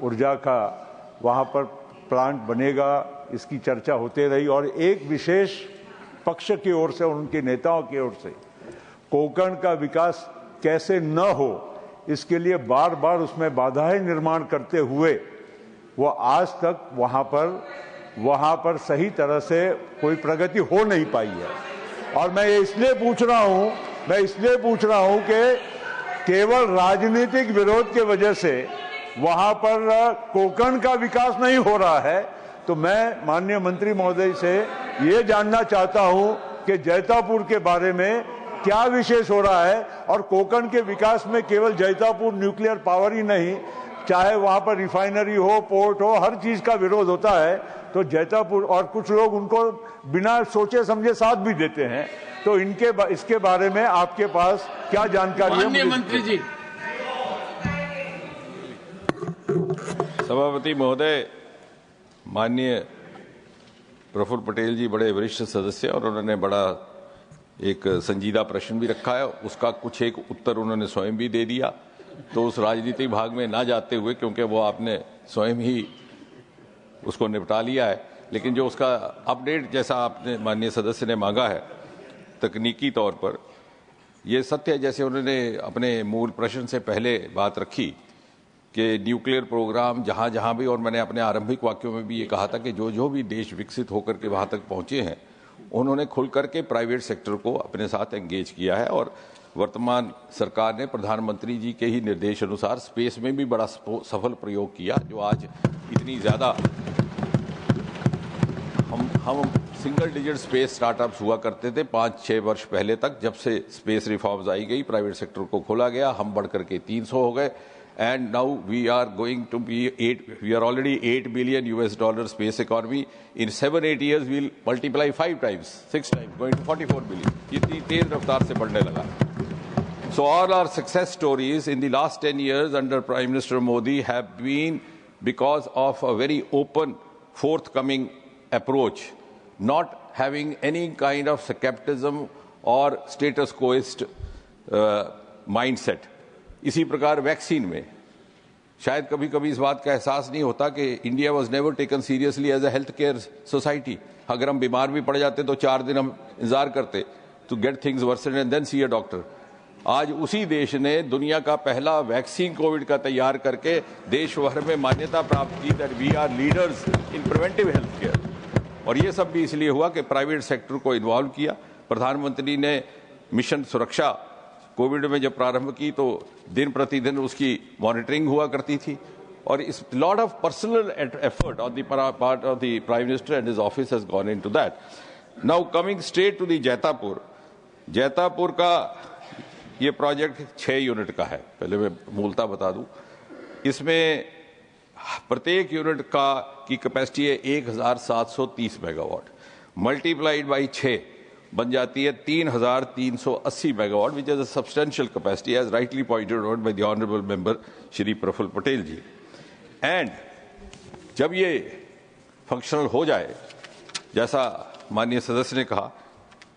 ऊर्जा का वहां पर प्लांट बनेगा, इसकी चर्चा होते रही। और एक विशेष पक्ष की ओर से, उनके नेताओं की ओर से कोंकण का विकास कैसे न हो, इसके लिए बार बार उसमें बाधाएं निर्माण करते हुए वो आज तक वहां पर सही तरह से कोई प्रगति हो नहीं पाई है। और मैं इसलिए पूछ रहा हूं कि केवल राजनीतिक विरोध के वजह से वहां पर कोंकण का विकास नहीं हो रहा है। तो मैं माननीय मंत्री महोदय से ये जानना चाहता हूं कि जैतापुर के बारे में क्या विशेष हो रहा है, और कोंकण के विकास में केवल जैतापुर न्यूक्लियर पावर ही नहीं, चाहे वहां पर रिफाइनरी हो, पोर्ट हो, हर चीज का विरोध होता है। तो जैतापुर, और कुछ लोग उनको बिना सोचे समझे साथ भी देते हैं, तो इसके बारे में आपके पास क्या जानकारी है? माननीय मंत्री जी। सभापति महोदय, माननीय प्रफुल्ल पटेल जी बड़े वरिष्ठ सदस्य, और उन्होंने बड़ा एक संजीदा प्रश्न भी रखा है, उसका कुछ एक उत्तर उन्होंने स्वयं भी दे दिया। तो उस राजनीतिक भाग में ना जाते हुए, क्योंकि वो आपने स्वयं ही उसको निपटा लिया है, लेकिन जो उसका अपडेट जैसा आपने माननीय सदस्य ने मांगा है तकनीकी तौर पर, ये सत्य है जैसे उन्होंने अपने मूल प्रश्न से पहले बात रखी कि न्यूक्लियर प्रोग्राम जहां जहां भी, और मैंने अपने आरंभिक वाक्यों में भी ये कहा था कि जो भी देश विकसित होकर के वहां तक पहुंचे हैं, उन्होंने खुल करके प्राइवेट सेक्टर को अपने साथ एंगेज किया है। और वर्तमान सरकार ने प्रधानमंत्री जी के ही निर्देश अनुसार स्पेस में भी बड़ा सफल प्रयोग किया, जो आज इतनी ज्यादा हम सिंगल डिजिट स्पेस स्टार्टअप्स हुआ करते थे 5-6 वर्ष पहले तक। जब से स्पेस रिफॉर्म्स आई गई, प्राइवेट सेक्टर को खोला गया, हम बढ़ करके 300 हो गए। And now we are going to be we are already $8 billion space economy. In 7-8 years, we'll multiply 5 times, 6 times, going to 44 billion. इतनी तेज रफ्तार से बढ़ने लगा। So all our success stories in the last 10 years under Prime Minister Modi have been because of a very open, forthcoming approach not having any kind of skepticism or status quoist mindset. इसी प्रकार vaccine में शायद कभी कभी इस बात का एहसास नहीं होता कि India was never taken seriously as a health care society. अगर हम बीमार भी पड़ जाते तो 4 दिन हम इंतजार करते to get things worsen and then see a doctor. आज उसी देश ने दुनिया का पहला वैक्सीन कोविड का तैयार करके देश भर में मान्यता प्राप्त की that we are leaders in preventive health care. और ये सब भी इसलिए हुआ कि प्राइवेट सेक्टर को इन्वॉल्व किया. प्रधानमंत्री ने मिशन सुरक्षा कोविड में जब प्रारंभ की तो दिन प्रतिदिन उसकी मॉनिटरिंग हुआ करती थी. और इस lot of personal effort on the part of the prime minister and his office has gone into that. Now coming straight to the Jaitapur का ये प्रोजेक्ट 6 यूनिट का है. पहले मैं मूलतः बता दूं, इसमें प्रत्येक यूनिट की कैपेसिटी है 1730 मेगावाट. मल्टीप्लाइड बाई 6 बन जाती है 3380 megawatt, which is a substantial capacity as rightly pointed out by the honourable member Shri Praful Patel ji. And जब ये फंक्शनल हो जाए, जैसा माननीय सदस्य ने कहा,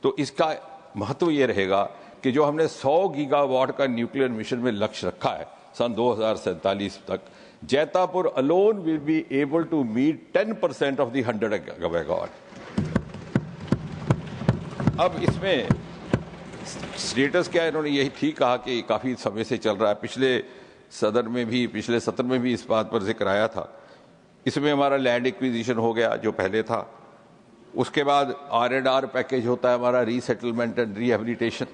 तो इसका महत्व ये रहेगा कि जो हमने 100 गीगावाट का न्यूक्लियर मिशन में लक्ष्य रखा है सन 2047 तक, Jaitapur alone will be able to meet 10% of the 100 megawatt. अब इसमें स्टेटस क्या है, इन्होंने यही ठीक कहा कि काफी समय से चल रहा है. पिछले सत्र में भी इस बात पर जिक्र आया था. इसमें हमारा लैंड एक्विजिशन हो गया जो पहले था. उसके बाद R&R पैकेज होता है हमारा, रीसेटलमेंट एंड रिहेबिलिटेशन,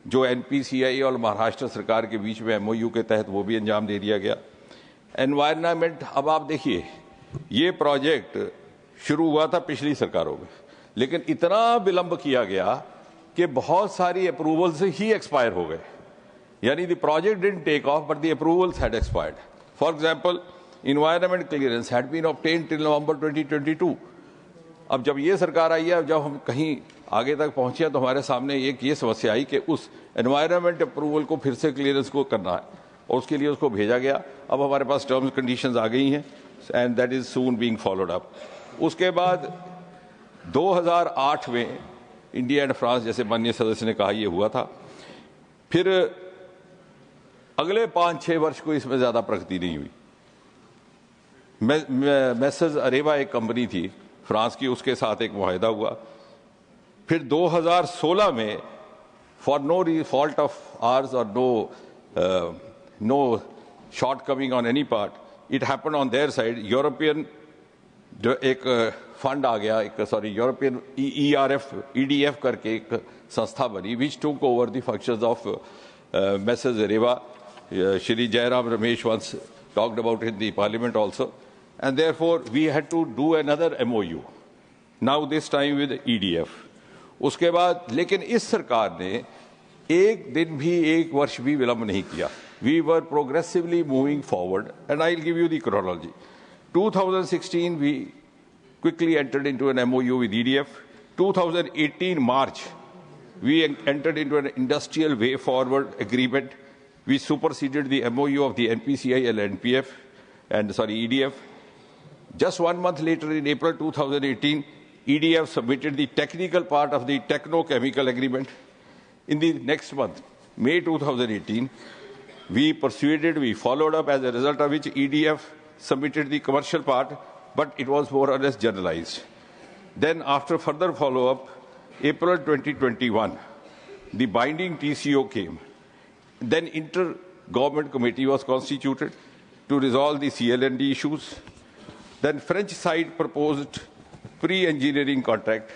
जो NPCI और महाराष्ट्र सरकार के बीच में MOU के तहत वो भी अंजाम दे दिया गया. एनवायरनमेंट, अब आप देखिए ये प्रोजेक्ट शुरू हुआ था पिछली सरकारों में, लेकिन इतना विलंब किया गया कि बहुत सारी अप्रूवल्स ही एक्सपायर हो गए. यानी the project didn't take off but the approvals had expired. For example, environment clearance had been obtained till November 2022. अब जब ये सरकार आई है, जब हम कहीं आगे तक पहुंचे तो हमारे सामने ये समस्या आई कि उस एनवायरनमेंट अप्रूवल को फिर से क्लियरेंस को करना है और उसके लिए उसको भेजा गया. अब हमारे पास टर्म्स कंडीशंस आ गई हैं and that is soon being followed up. उसके बाद 2008 में इंडिया एंड फ्रांस, जैसे माननीय सदस्य ने कहा, ये हुआ था. फिर अगले 5-6 वर्ष को इसमें ज्यादा प्रगति नहीं हुई. मैसर्स अरेवा एक कंपनी थी फ्रांस की, उसके साथ एक मुआहिदा हुआ. फिर 2016 में for no fault of ours और no shortcoming on any part, it happened on their side. European एक फंड आ गया, यूरोपियन EDF करके एक संस्था बनी, which took over the functions of messrs Areva. Shri Jairam Ramesh once talked about it in the parliament also, and therefore we had to do another MOU, now this time with EDF. उसके बाद लेकिन इस सरकार ने एक दिन भी, एक वर्ष भी विलंब नहीं किया. We were progressively moving forward, and I'll give you the chronology. 2016 we quickly entered into an MOU with EDF. 2018 March we entered into an industrial way forward agreement. We superseded the MOU of the NPCI and EDF. Just 1 month later, in April 2018, EDF submitted the technical part of the techno-chemical agreement. In the next month, May 2018, we followed up, as a result of which EDF submitted the commercial part, but it was more or less generalized. Then, after further follow-up, April 2021, the binding TCO came. Then inter-government committee was constituted to resolve the CL&D issues. Then French side proposed pre-engineering contract,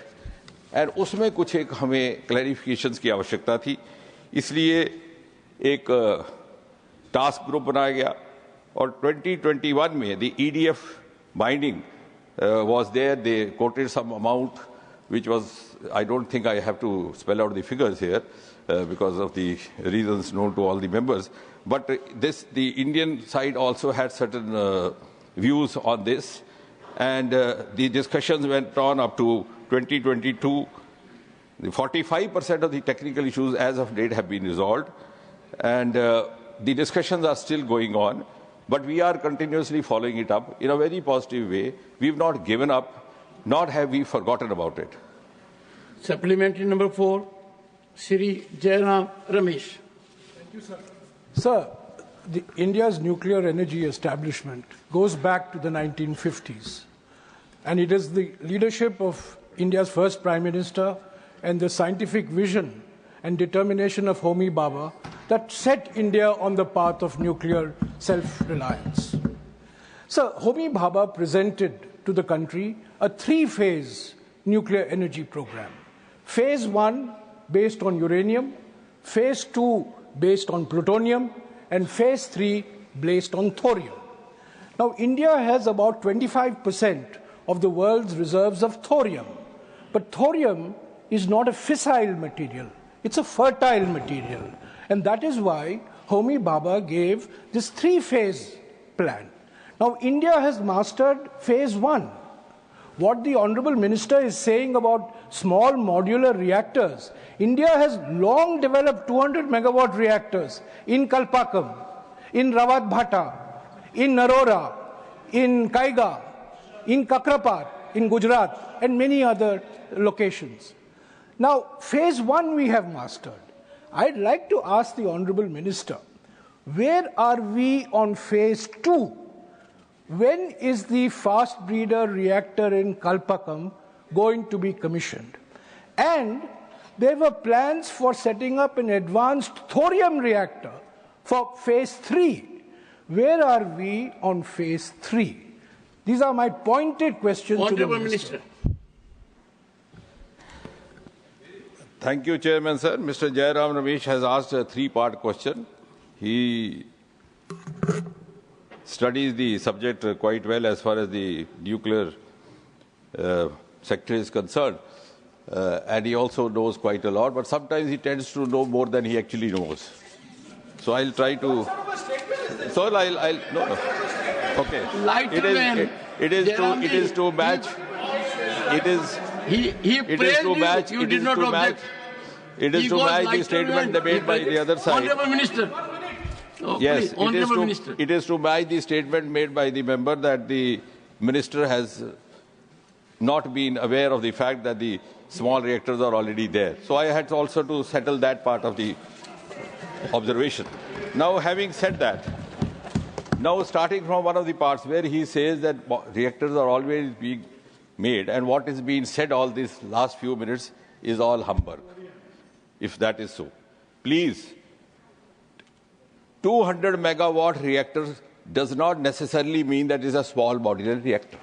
and उसमें कुछ एक हमें clarifications की आवश्यकता थी, इसलिए एक task group बनाया गया. और 2021 में the EDF binding was there. They quoted some amount which was, I don't think I have to spell out the figures here because of the reasons known to all the members. But the Indian side also had certain views on this, and the discussions went on up to 2022. The 45% of the technical issues as of date have been resolved, and the discussions are still going on, but we are continuously following it up in a very positive way. We've not given up. nor have we forgotten about it. Supplementary number 4, Shri Jairam Ramesh. Thank you, sir. Sir, India's nuclear energy establishment goes back to the 1950s. And it is the leadership of India's first Prime Minister and the scientific vision and determination of Homi Bhabha that set India on the path of nuclear self-reliance. So, Homi Bhabha presented to the country a 3-phase nuclear energy program. Phase 1 based on uranium, Phase 2 based on plutonium, and Phase 3 based on thorium. Now, India has about 25% of the world's reserves of thorium. But thorium is not a fissile material. It's a fertile material. And that is why Homi Bhabha gave this 3-phase plan. Now, India has mastered Phase 1. What the Honorable Minister is saying about small modular reactors, India has long developed 200 megawatt reactors in Kalpakam, in Rawat Bhata, in Narora, in Kaiga, in Kakrapar, in Gujarat, and many other locations. Now, Phase 1 we have mastered. I'd like to ask the Honorable Minister, where are we on Phase 2? When is the fast breeder reactor in Kalpakam going to be commissioned? And there were plans for setting up an advanced thorium reactor for Phase 3. Where are we on Phase 3? These are my pointed questions to the Minister. Thank you, Chairman, sir. Mr. Jairam Ramesh has asked a 3-part question. He studies the subject quite well as far as the nuclear sector is concerned. And he also knows quite a lot, but sometimes he tends to know more than he actually knows. So I'll try to... So I'll no. Okay. It is to match. It is to match. You did not object. It is to match the statement made by the other side. Honorable Minister. Oh, yes, please, it is to match the statement made by the member that the minister has not been aware of the fact that the small reactors are already there. So I had also to settle that part of the observation. Now, having said that, now starting from one of the parts where he says that reactors are always being made, and what is being said all these last few minutes is all humbug, if that is so. Please, 200 megawatt reactor does not necessarily mean that it is a small modular reactor.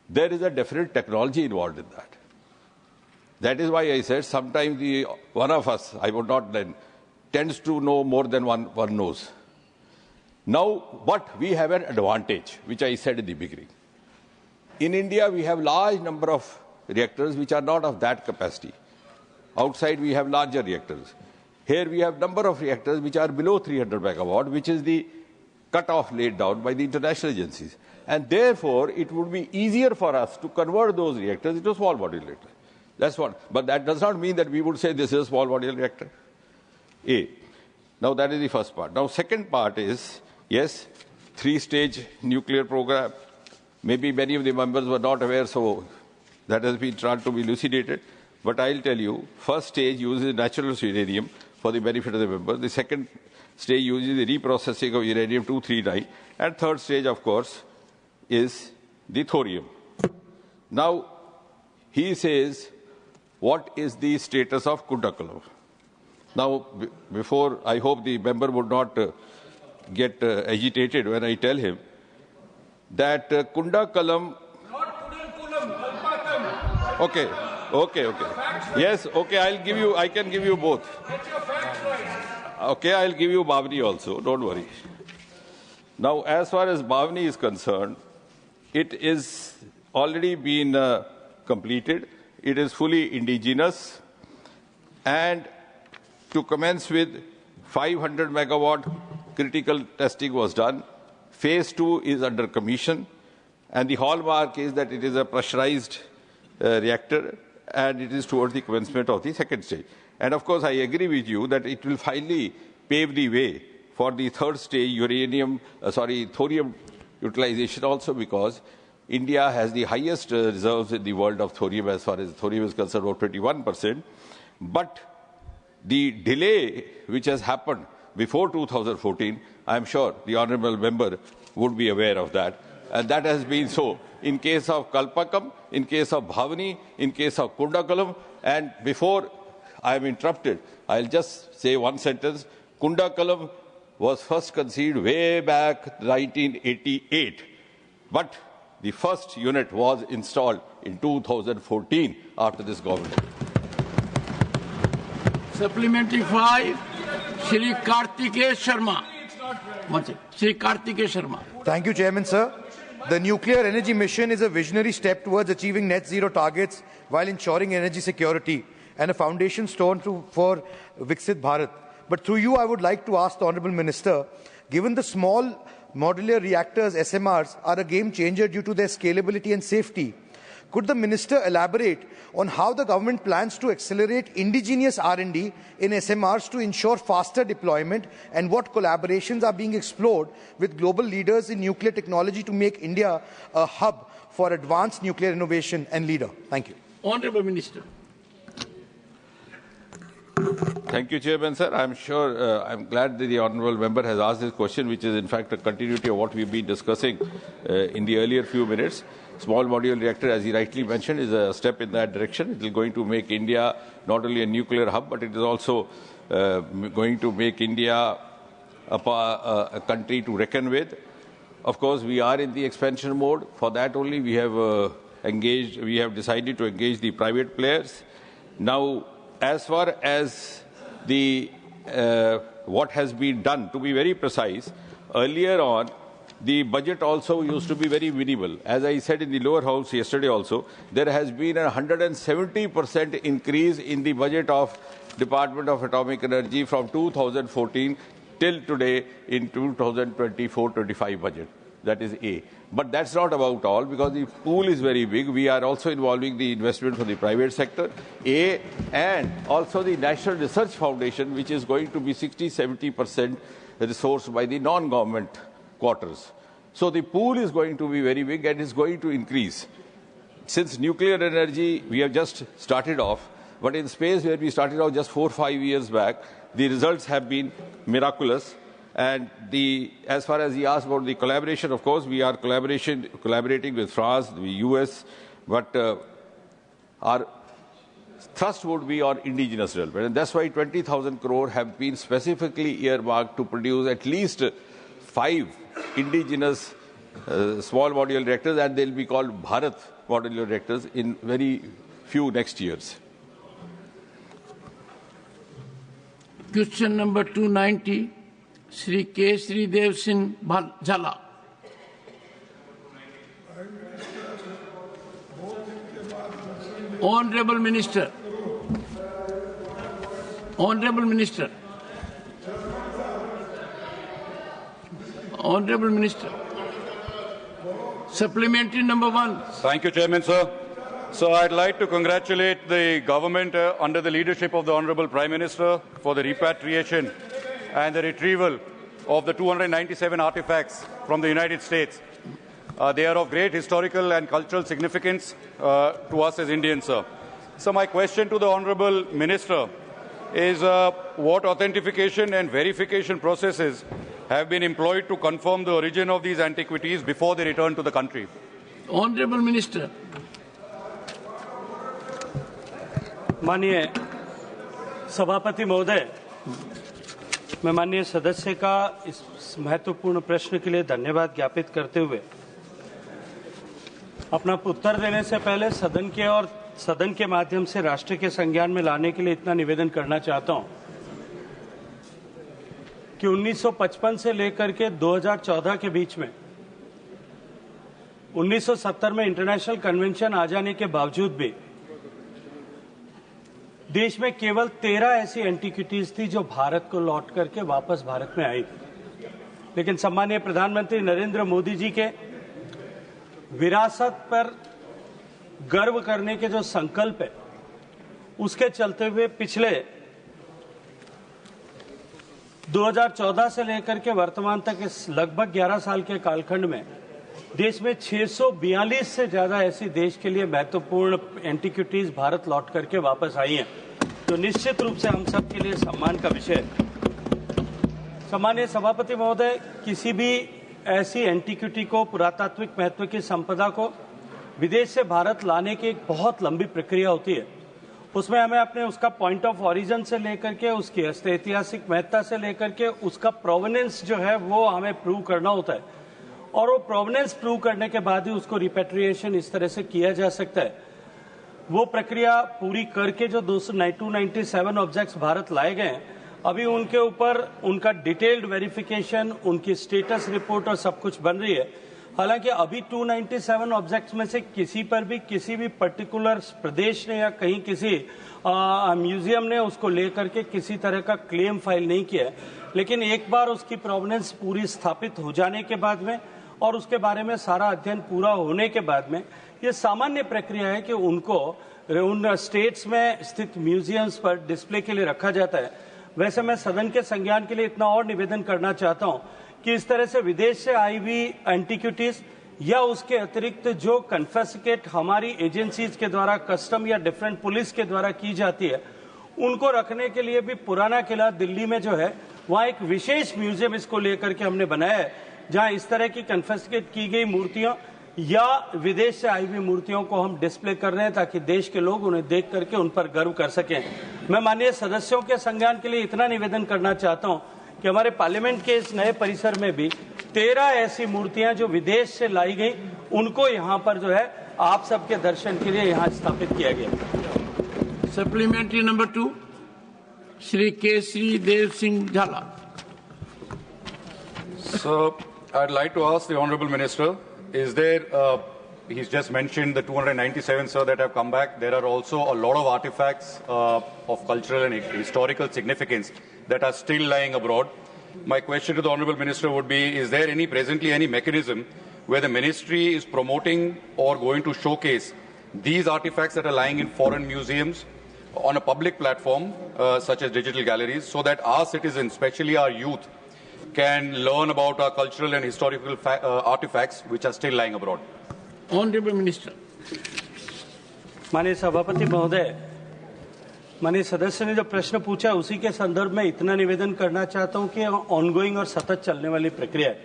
There is a definite technology involved in that. That is why I said sometimes one of us, I would not then, tends to know more than one knows. Now, but we have an advantage, which I said in the beginning. In India, we have large number of reactors which are not of that capacity. Outside, we have larger reactors. Here, we have number of reactors which are below 300 megawatt, which is the cutoff laid down by the international agencies. And therefore, it would be easier for us to convert those reactors into small modular reactors. That's what. But that does not mean that we would say this is a small modular reactor. A. Now, that is the first part. Now, second part is, yes, 3-stage nuclear program. Maybe many of the members were not aware, so that has been tried to be elucidated. But I'll tell you, first stage uses natural uranium for the benefit of the members. The second stage uses the reprocessing of uranium-239. And third stage, of course, is the thorium. Now, he says, what is the status of Kundakalam? Now, before, I hope the member would not get agitated when I tell him that Kundakalam... Not Kundakalam, Okay. Yes, okay, I can give you both. Okay, I'll give you Bhavani also, don't worry. Now, as far as Bhavani is concerned, it is already been completed. It is fully indigenous. And to commence with, 500 megawatt critical testing was done. Phase 2 is under commission. And the hallmark is that it is a pressurized reactor, and it is towards the commencement of the second stage. And of course, I agree with you that it will finally pave the way for the third stage thorium utilization also, because India has the highest reserves in the world of thorium, as far as thorium is concerned, about 21%. But the delay which has happened before 2014, I am sure the honourable member would be aware of that. And that has been so in case of Kalpakam, in case of Bhavani, in case of Kundakalam. And before I am interrupted, I'll just say one sentence. Kundakalam was first conceived way back 1988. But the first unit was installed in 2014 after this government. Supplementary 5, Shri Kartikeya Sharma. Shri Kartikeya Sharma. Thank you, Chairman, sir. The nuclear energy mission is a visionary step towards achieving net zero targets while ensuring energy security and a foundation stone for Viksit Bharat. But through you, I would like to ask the Honourable Minister, given the small modular reactors, SMRs, are a game changer due to their scalability and safety, could the Minister elaborate on how the government plans to accelerate indigenous R&D in SMRs to ensure faster deployment, and what collaborations are being explored with global leaders in nuclear technology to make India a hub for advanced nuclear innovation and leader? Thank you. Honourable Minister. Thank you, Chairman, sir. I'm sure, I'm glad that the honourable member has asked this question, which is in fact a continuity of what we've been discussing in the earlier few minutes. Small modular reactor, as he rightly mentioned, is a step in that direction. It is going to make India not only a nuclear hub, but it is also going to make India a country to reckon with. Of course, we are in the expansion mode. For that only, we have decided to engage the private players. Now, as far as the what has been done, to be very precise, earlier on, the budget also used to be very minimal. As I said in the lower house yesterday also, there has been a 170% increase in the budget of Department of Atomic Energy from 2014 till today in 2024-25 budget. That is A. But that's not about all, because the pool is very big. We are also involving the investment from the private sector, A, and also the National Research Foundation, which is going to be 60-70% resourced by the non-government quarters. So the pool is going to be very big and is going to increase. Since nuclear energy, we have just started off, but in space where we started off just 4 or 5 years back, the results have been miraculous. And as far as he asked about the collaboration, of course, we are collaborating with France, the US, but our thrust would be on indigenous development. And that's why 20,000 crore have been specifically earmarked to produce at least 5 indigenous small modular reactors, and they'll be called Bharat modular reactors in very few next years. Question number 290, Shri Kesri Dev Singh Jhala. Honourable Minister. Honourable Minister. Honourable Minister. Supplementary number 1. Thank you, Chairman, sir. So I'd like to congratulate the government under the leadership of the Honourable Prime Minister for the repatriation and the retrieval of the 297 artifacts from the United States. They are of great historical and cultural significance to us as Indians, sir. So my question to the Honourable Minister is what authentication and verification processes have been employed to confirm the origin of these antiquities before they return to the country? Honourable Minister. माननीय सभापति महोदय, मैं माननीय सदस्य का इस महत्वपूर्ण प्रश्न के लिए धन्यवाद ज्ञापित करते हुए अपना उत्तर देने से पहले सदन के माध्यम से राष्ट्र के संज्ञान में लाने के लिए इतना निवेदन करना चाहता हूं कि 1955 से लेकर के 2014 के बीच में 1970 में इंटरनेशनल कन्वेंशन आ जाने के बावजूद भी देश में केवल 13 ऐसी एंटिक्विटीज थी जो भारत को लौट करके वापस भारत में आई। लेकिन सम्मानीय प्रधानमंत्री नरेंद्र मोदी जी के विरासत पर गर्व करने के जो संकल्प है, उसके चलते हुए पिछले 2014 से लेकर के वर्तमान तक इस लगभग 11 साल के कालखंड में देश में 642 से ज्यादा ऐसी देश के लिए महत्वपूर्ण एंटिक्विटीज भारत लौट करके वापस आई हैं, तो निश्चित रूप से हम सब के लिए सम्मान का विषय है। सम्मानीय सभापति महोदय, किसी भी ऐसी एंटिक्विटी को, पुरातात्विक महत्व की संपदा को विदेश से भारत लाने की एक बहुत लंबी प्रक्रिया होती है। उसमें हमें अपने उसका पॉइंट ऑफ ओरिजिन से लेकर के, उसकी ऐतिहासिक महत्ता से लेकर के, उसका प्रोवेनेंस जो है वो हमें प्रूव करना होता है, और वो प्रोवेनेंस प्रूव करने के बाद ही उसको रिपेट्रिएशन इस तरह से किया जा सकता है। वो प्रक्रिया पूरी करके जो 297 ऑब्जेक्ट्स भारत लाए गए हैं, अभी उनके ऊपर उनका डिटेल्ड वेरिफिकेशन, उनकी स्टेटस रिपोर्ट और सब कुछ बन रही है। हालांकि अभी 297 ऑब्जेक्ट्स में से किसी पर भी किसी भी पर्टिकुलर प्रदेश ने या कहीं किसी म्यूजियम ने उसको लेकर के किसी तरह का क्लेम फाइल नहीं किया है, लेकिन एक बार उसकी प्रोवेनेंस पूरी स्थापित हो जाने के बाद में और उसके बारे में सारा अध्ययन पूरा होने के बाद में ये सामान्य प्रक्रिया है कि उनको उन स्टेट्स में स्थित म्यूजियम्स पर डिस्प्ले के लिए रखा जाता है। वैसे मैं सदन के संज्ञान के लिए इतना और निवेदन करना चाहता हूं कि इस तरह से विदेश से आई हुई एंटिक्विटीज या उसके अतिरिक्त जो कन्फेस्केट हमारी एजेंसीज के द्वारा, कस्टम या डिफरेंट पुलिस के द्वारा की जाती है, उनको रखने के लिए भी पुराना किला दिल्ली में जो है वहाँ एक विशेष म्यूजियम इसको लेकर के हमने बनाया है, जहाँ इस तरह की कन्फेस्केट की गई मूर्तियां या विदेश से आई हुई मूर्तियों को हम डिस्प्ले कर रहे हैं ताकि देश के लोग उन्हें देख करके उन पर गर्व कर सकें। मैं माननीय सदस्यों के संज्ञान के लिए इतना निवेदन करना चाहता हूं कि हमारे पार्लियामेंट के इस नए परिसर में भी 13 ऐसी मूर्तियां जो विदेश से लाई गई, उनको यहां पर जो है आप सबके दर्शन के लिए यहां स्थापित किया गया। सप्लीमेंट्री नंबर 2, श्री केसरी देव सिंह झाला। So, I'd like to ask the Honourable Minister, is there, he's just mentioned the 297, sir, that have come back. There are also a lot of artifacts of cultural and historical significance that are still lying abroad. My question to the Honourable Minister would be, is there presently any mechanism where the Ministry is promoting or going to showcase these artifacts that are lying in foreign museums on a public platform, such as digital galleries, so that our citizens, especially our youth, can learn about our cultural and historical artifacts which are still lying abroad? Honourable Minister. माननीय सभापति महोदय, माननीय सदस्य ने जो प्रश्न पूछा उसी के संदर्भ में इतना निवेदन करना चाहता हूं कि ऑनगोइंग और सतत चलने वाली प्रक्रिया है,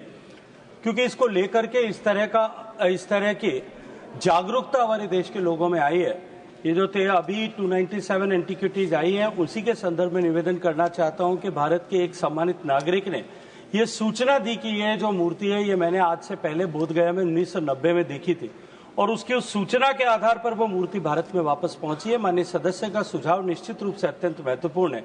क्योंकि इसको लेकर के इस तरह की जागरूकता हमारे देश के लोगों में आई है। ये जो थे अभी 297 एंटिक्विटीज आई हैं, उसी के संदर्भ में निवेदन करना चाहता हूं कि भारत के एक सम्मानित नागरिक ने ये सूचना दी कि ये जो मूर्ति है ये मैंने आज से पहले बोधगया में 1990 में देखी थी, और उसकी उस सूचना के आधार पर वो मूर्ति भारत में वापस पहुंची है। माननीय सदस्य का सुझाव निश्चित रूप से अत्यंत महत्वपूर्ण है।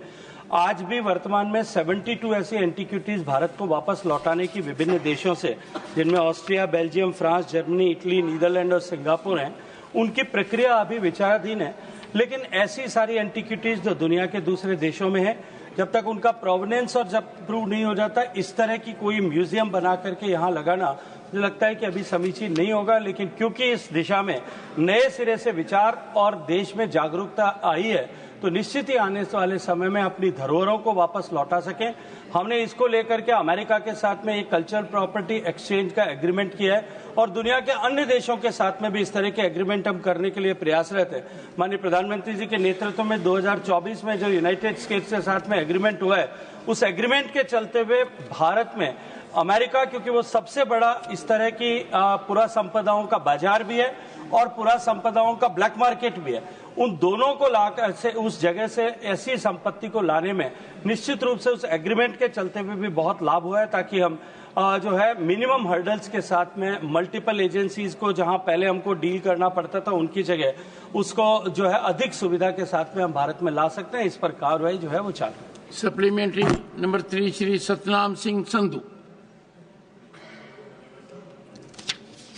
आज भी वर्तमान में 72 ऐसी एंटिक्विटीज भारत को वापस लौटाने की विभिन्न देशों से, जिनमें Austria, Belgium, France, Germany, Italy, Netherlands और सिंगापुर हैं, उनकी प्रक्रिया अभी विचाराधीन है। लेकिन ऐसी सारी एंटिक्विटीज जो दुनिया के दूसरे देशों में है, जब तक उनका प्रोवेनेंस और जब प्रूव नहीं हो जाता, इस तरह की कोई म्यूजियम बना करके यहाँ लगाना मुझे लगता है कि अभी समीचीन नहीं होगा। लेकिन क्योंकि इस दिशा में नए सिरे से विचार और देश में जागरूकता आई है, तो निश्चित ही आने वाले समय में अपनी धरोहरों को वापस लौटा सकें। हमने इसको लेकर के अमेरिका के साथ में एक कल्चरल प्रॉपर्टी एक्सचेंज का एग्रीमेंट किया है, और दुनिया के अन्य देशों के साथ में भी इस तरह के एग्रीमेंट हम करने के लिए प्रयासरत है। माननीय प्रधानमंत्री जी के नेतृत्व में 2024 में जो यूनाइटेड स्टेट्स के साथ में एग्रीमेंट हुआ है, उस एग्रीमेंट के चलते हुए भारत में अमेरिका, क्योंकि वो सबसे बड़ा इस तरह की पुरा संपदाओं का बाजार भी है और पुरा संपदाओं का ब्लैक मार्केट भी है, उन दोनों को लाकर से उस जगह से ऐसी संपत्ति को लाने में निश्चित रूप से उस एग्रीमेंट के चलते हुए भी बहुत लाभ हुआ है, ताकि हम जो है मिनिमम हर्डल्स के साथ में मल्टीपल एजेंसीज को, जहां पहले हमको डील करना पड़ता था, उनकी जगह उसको जो है अधिक सुविधा के साथ में हम भारत में ला सकते हैं। इस पर कार्रवाई जो है वो चालू है। Supplementary number 3, Shri Satnam Singh Sandhu.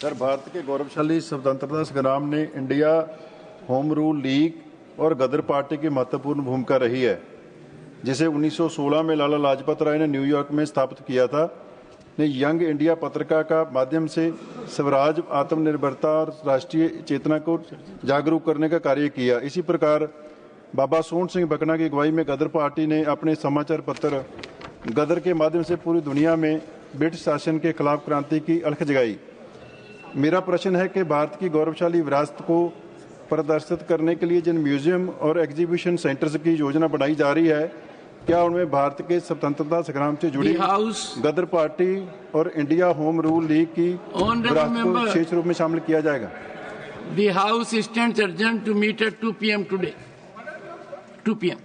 Sir, Bharat के गौरवशाली स्वतंत्रता संग्राम ने इंडिया होम रूल लीग और गदर पार्टी की महत्वपूर्ण भूमिका रही है, जिसे 1916 में लाला लाजपत राय ने न्यूयॉर्क में स्थापित किया था। ने यंग इंडिया पत्रिका का माध्यम से स्वराज, आत्मनिर्भरता और राष्ट्रीय चेतना को जागरूक करने का कार्य किया। इसी प्रकार बाबा सोहन सिंह बकना की अगुवाई में गदर पार्टी ने अपने समाचार पत्र गदर के माध्यम से पूरी दुनिया में ब्रिटिश शासन के खिलाफ क्रांति की अलख जगाई। मेरा प्रश्न है कि भारत की गौरवशाली विरासत को प्रदर्शित करने के लिए जिन म्यूजियम और एग्जीबिशन सेंटर्स की योजना बनाई जा रही है, क्या उनमें भारत के स्वतंत्रता संग्राम से जुड़ी गदर पार्टी और इंडिया होम रूल लीग की विरासत को विशेष रूप में शामिल किया जाएगा? The House stands adjourned to meet at 2 p.m. today. 2 p.m.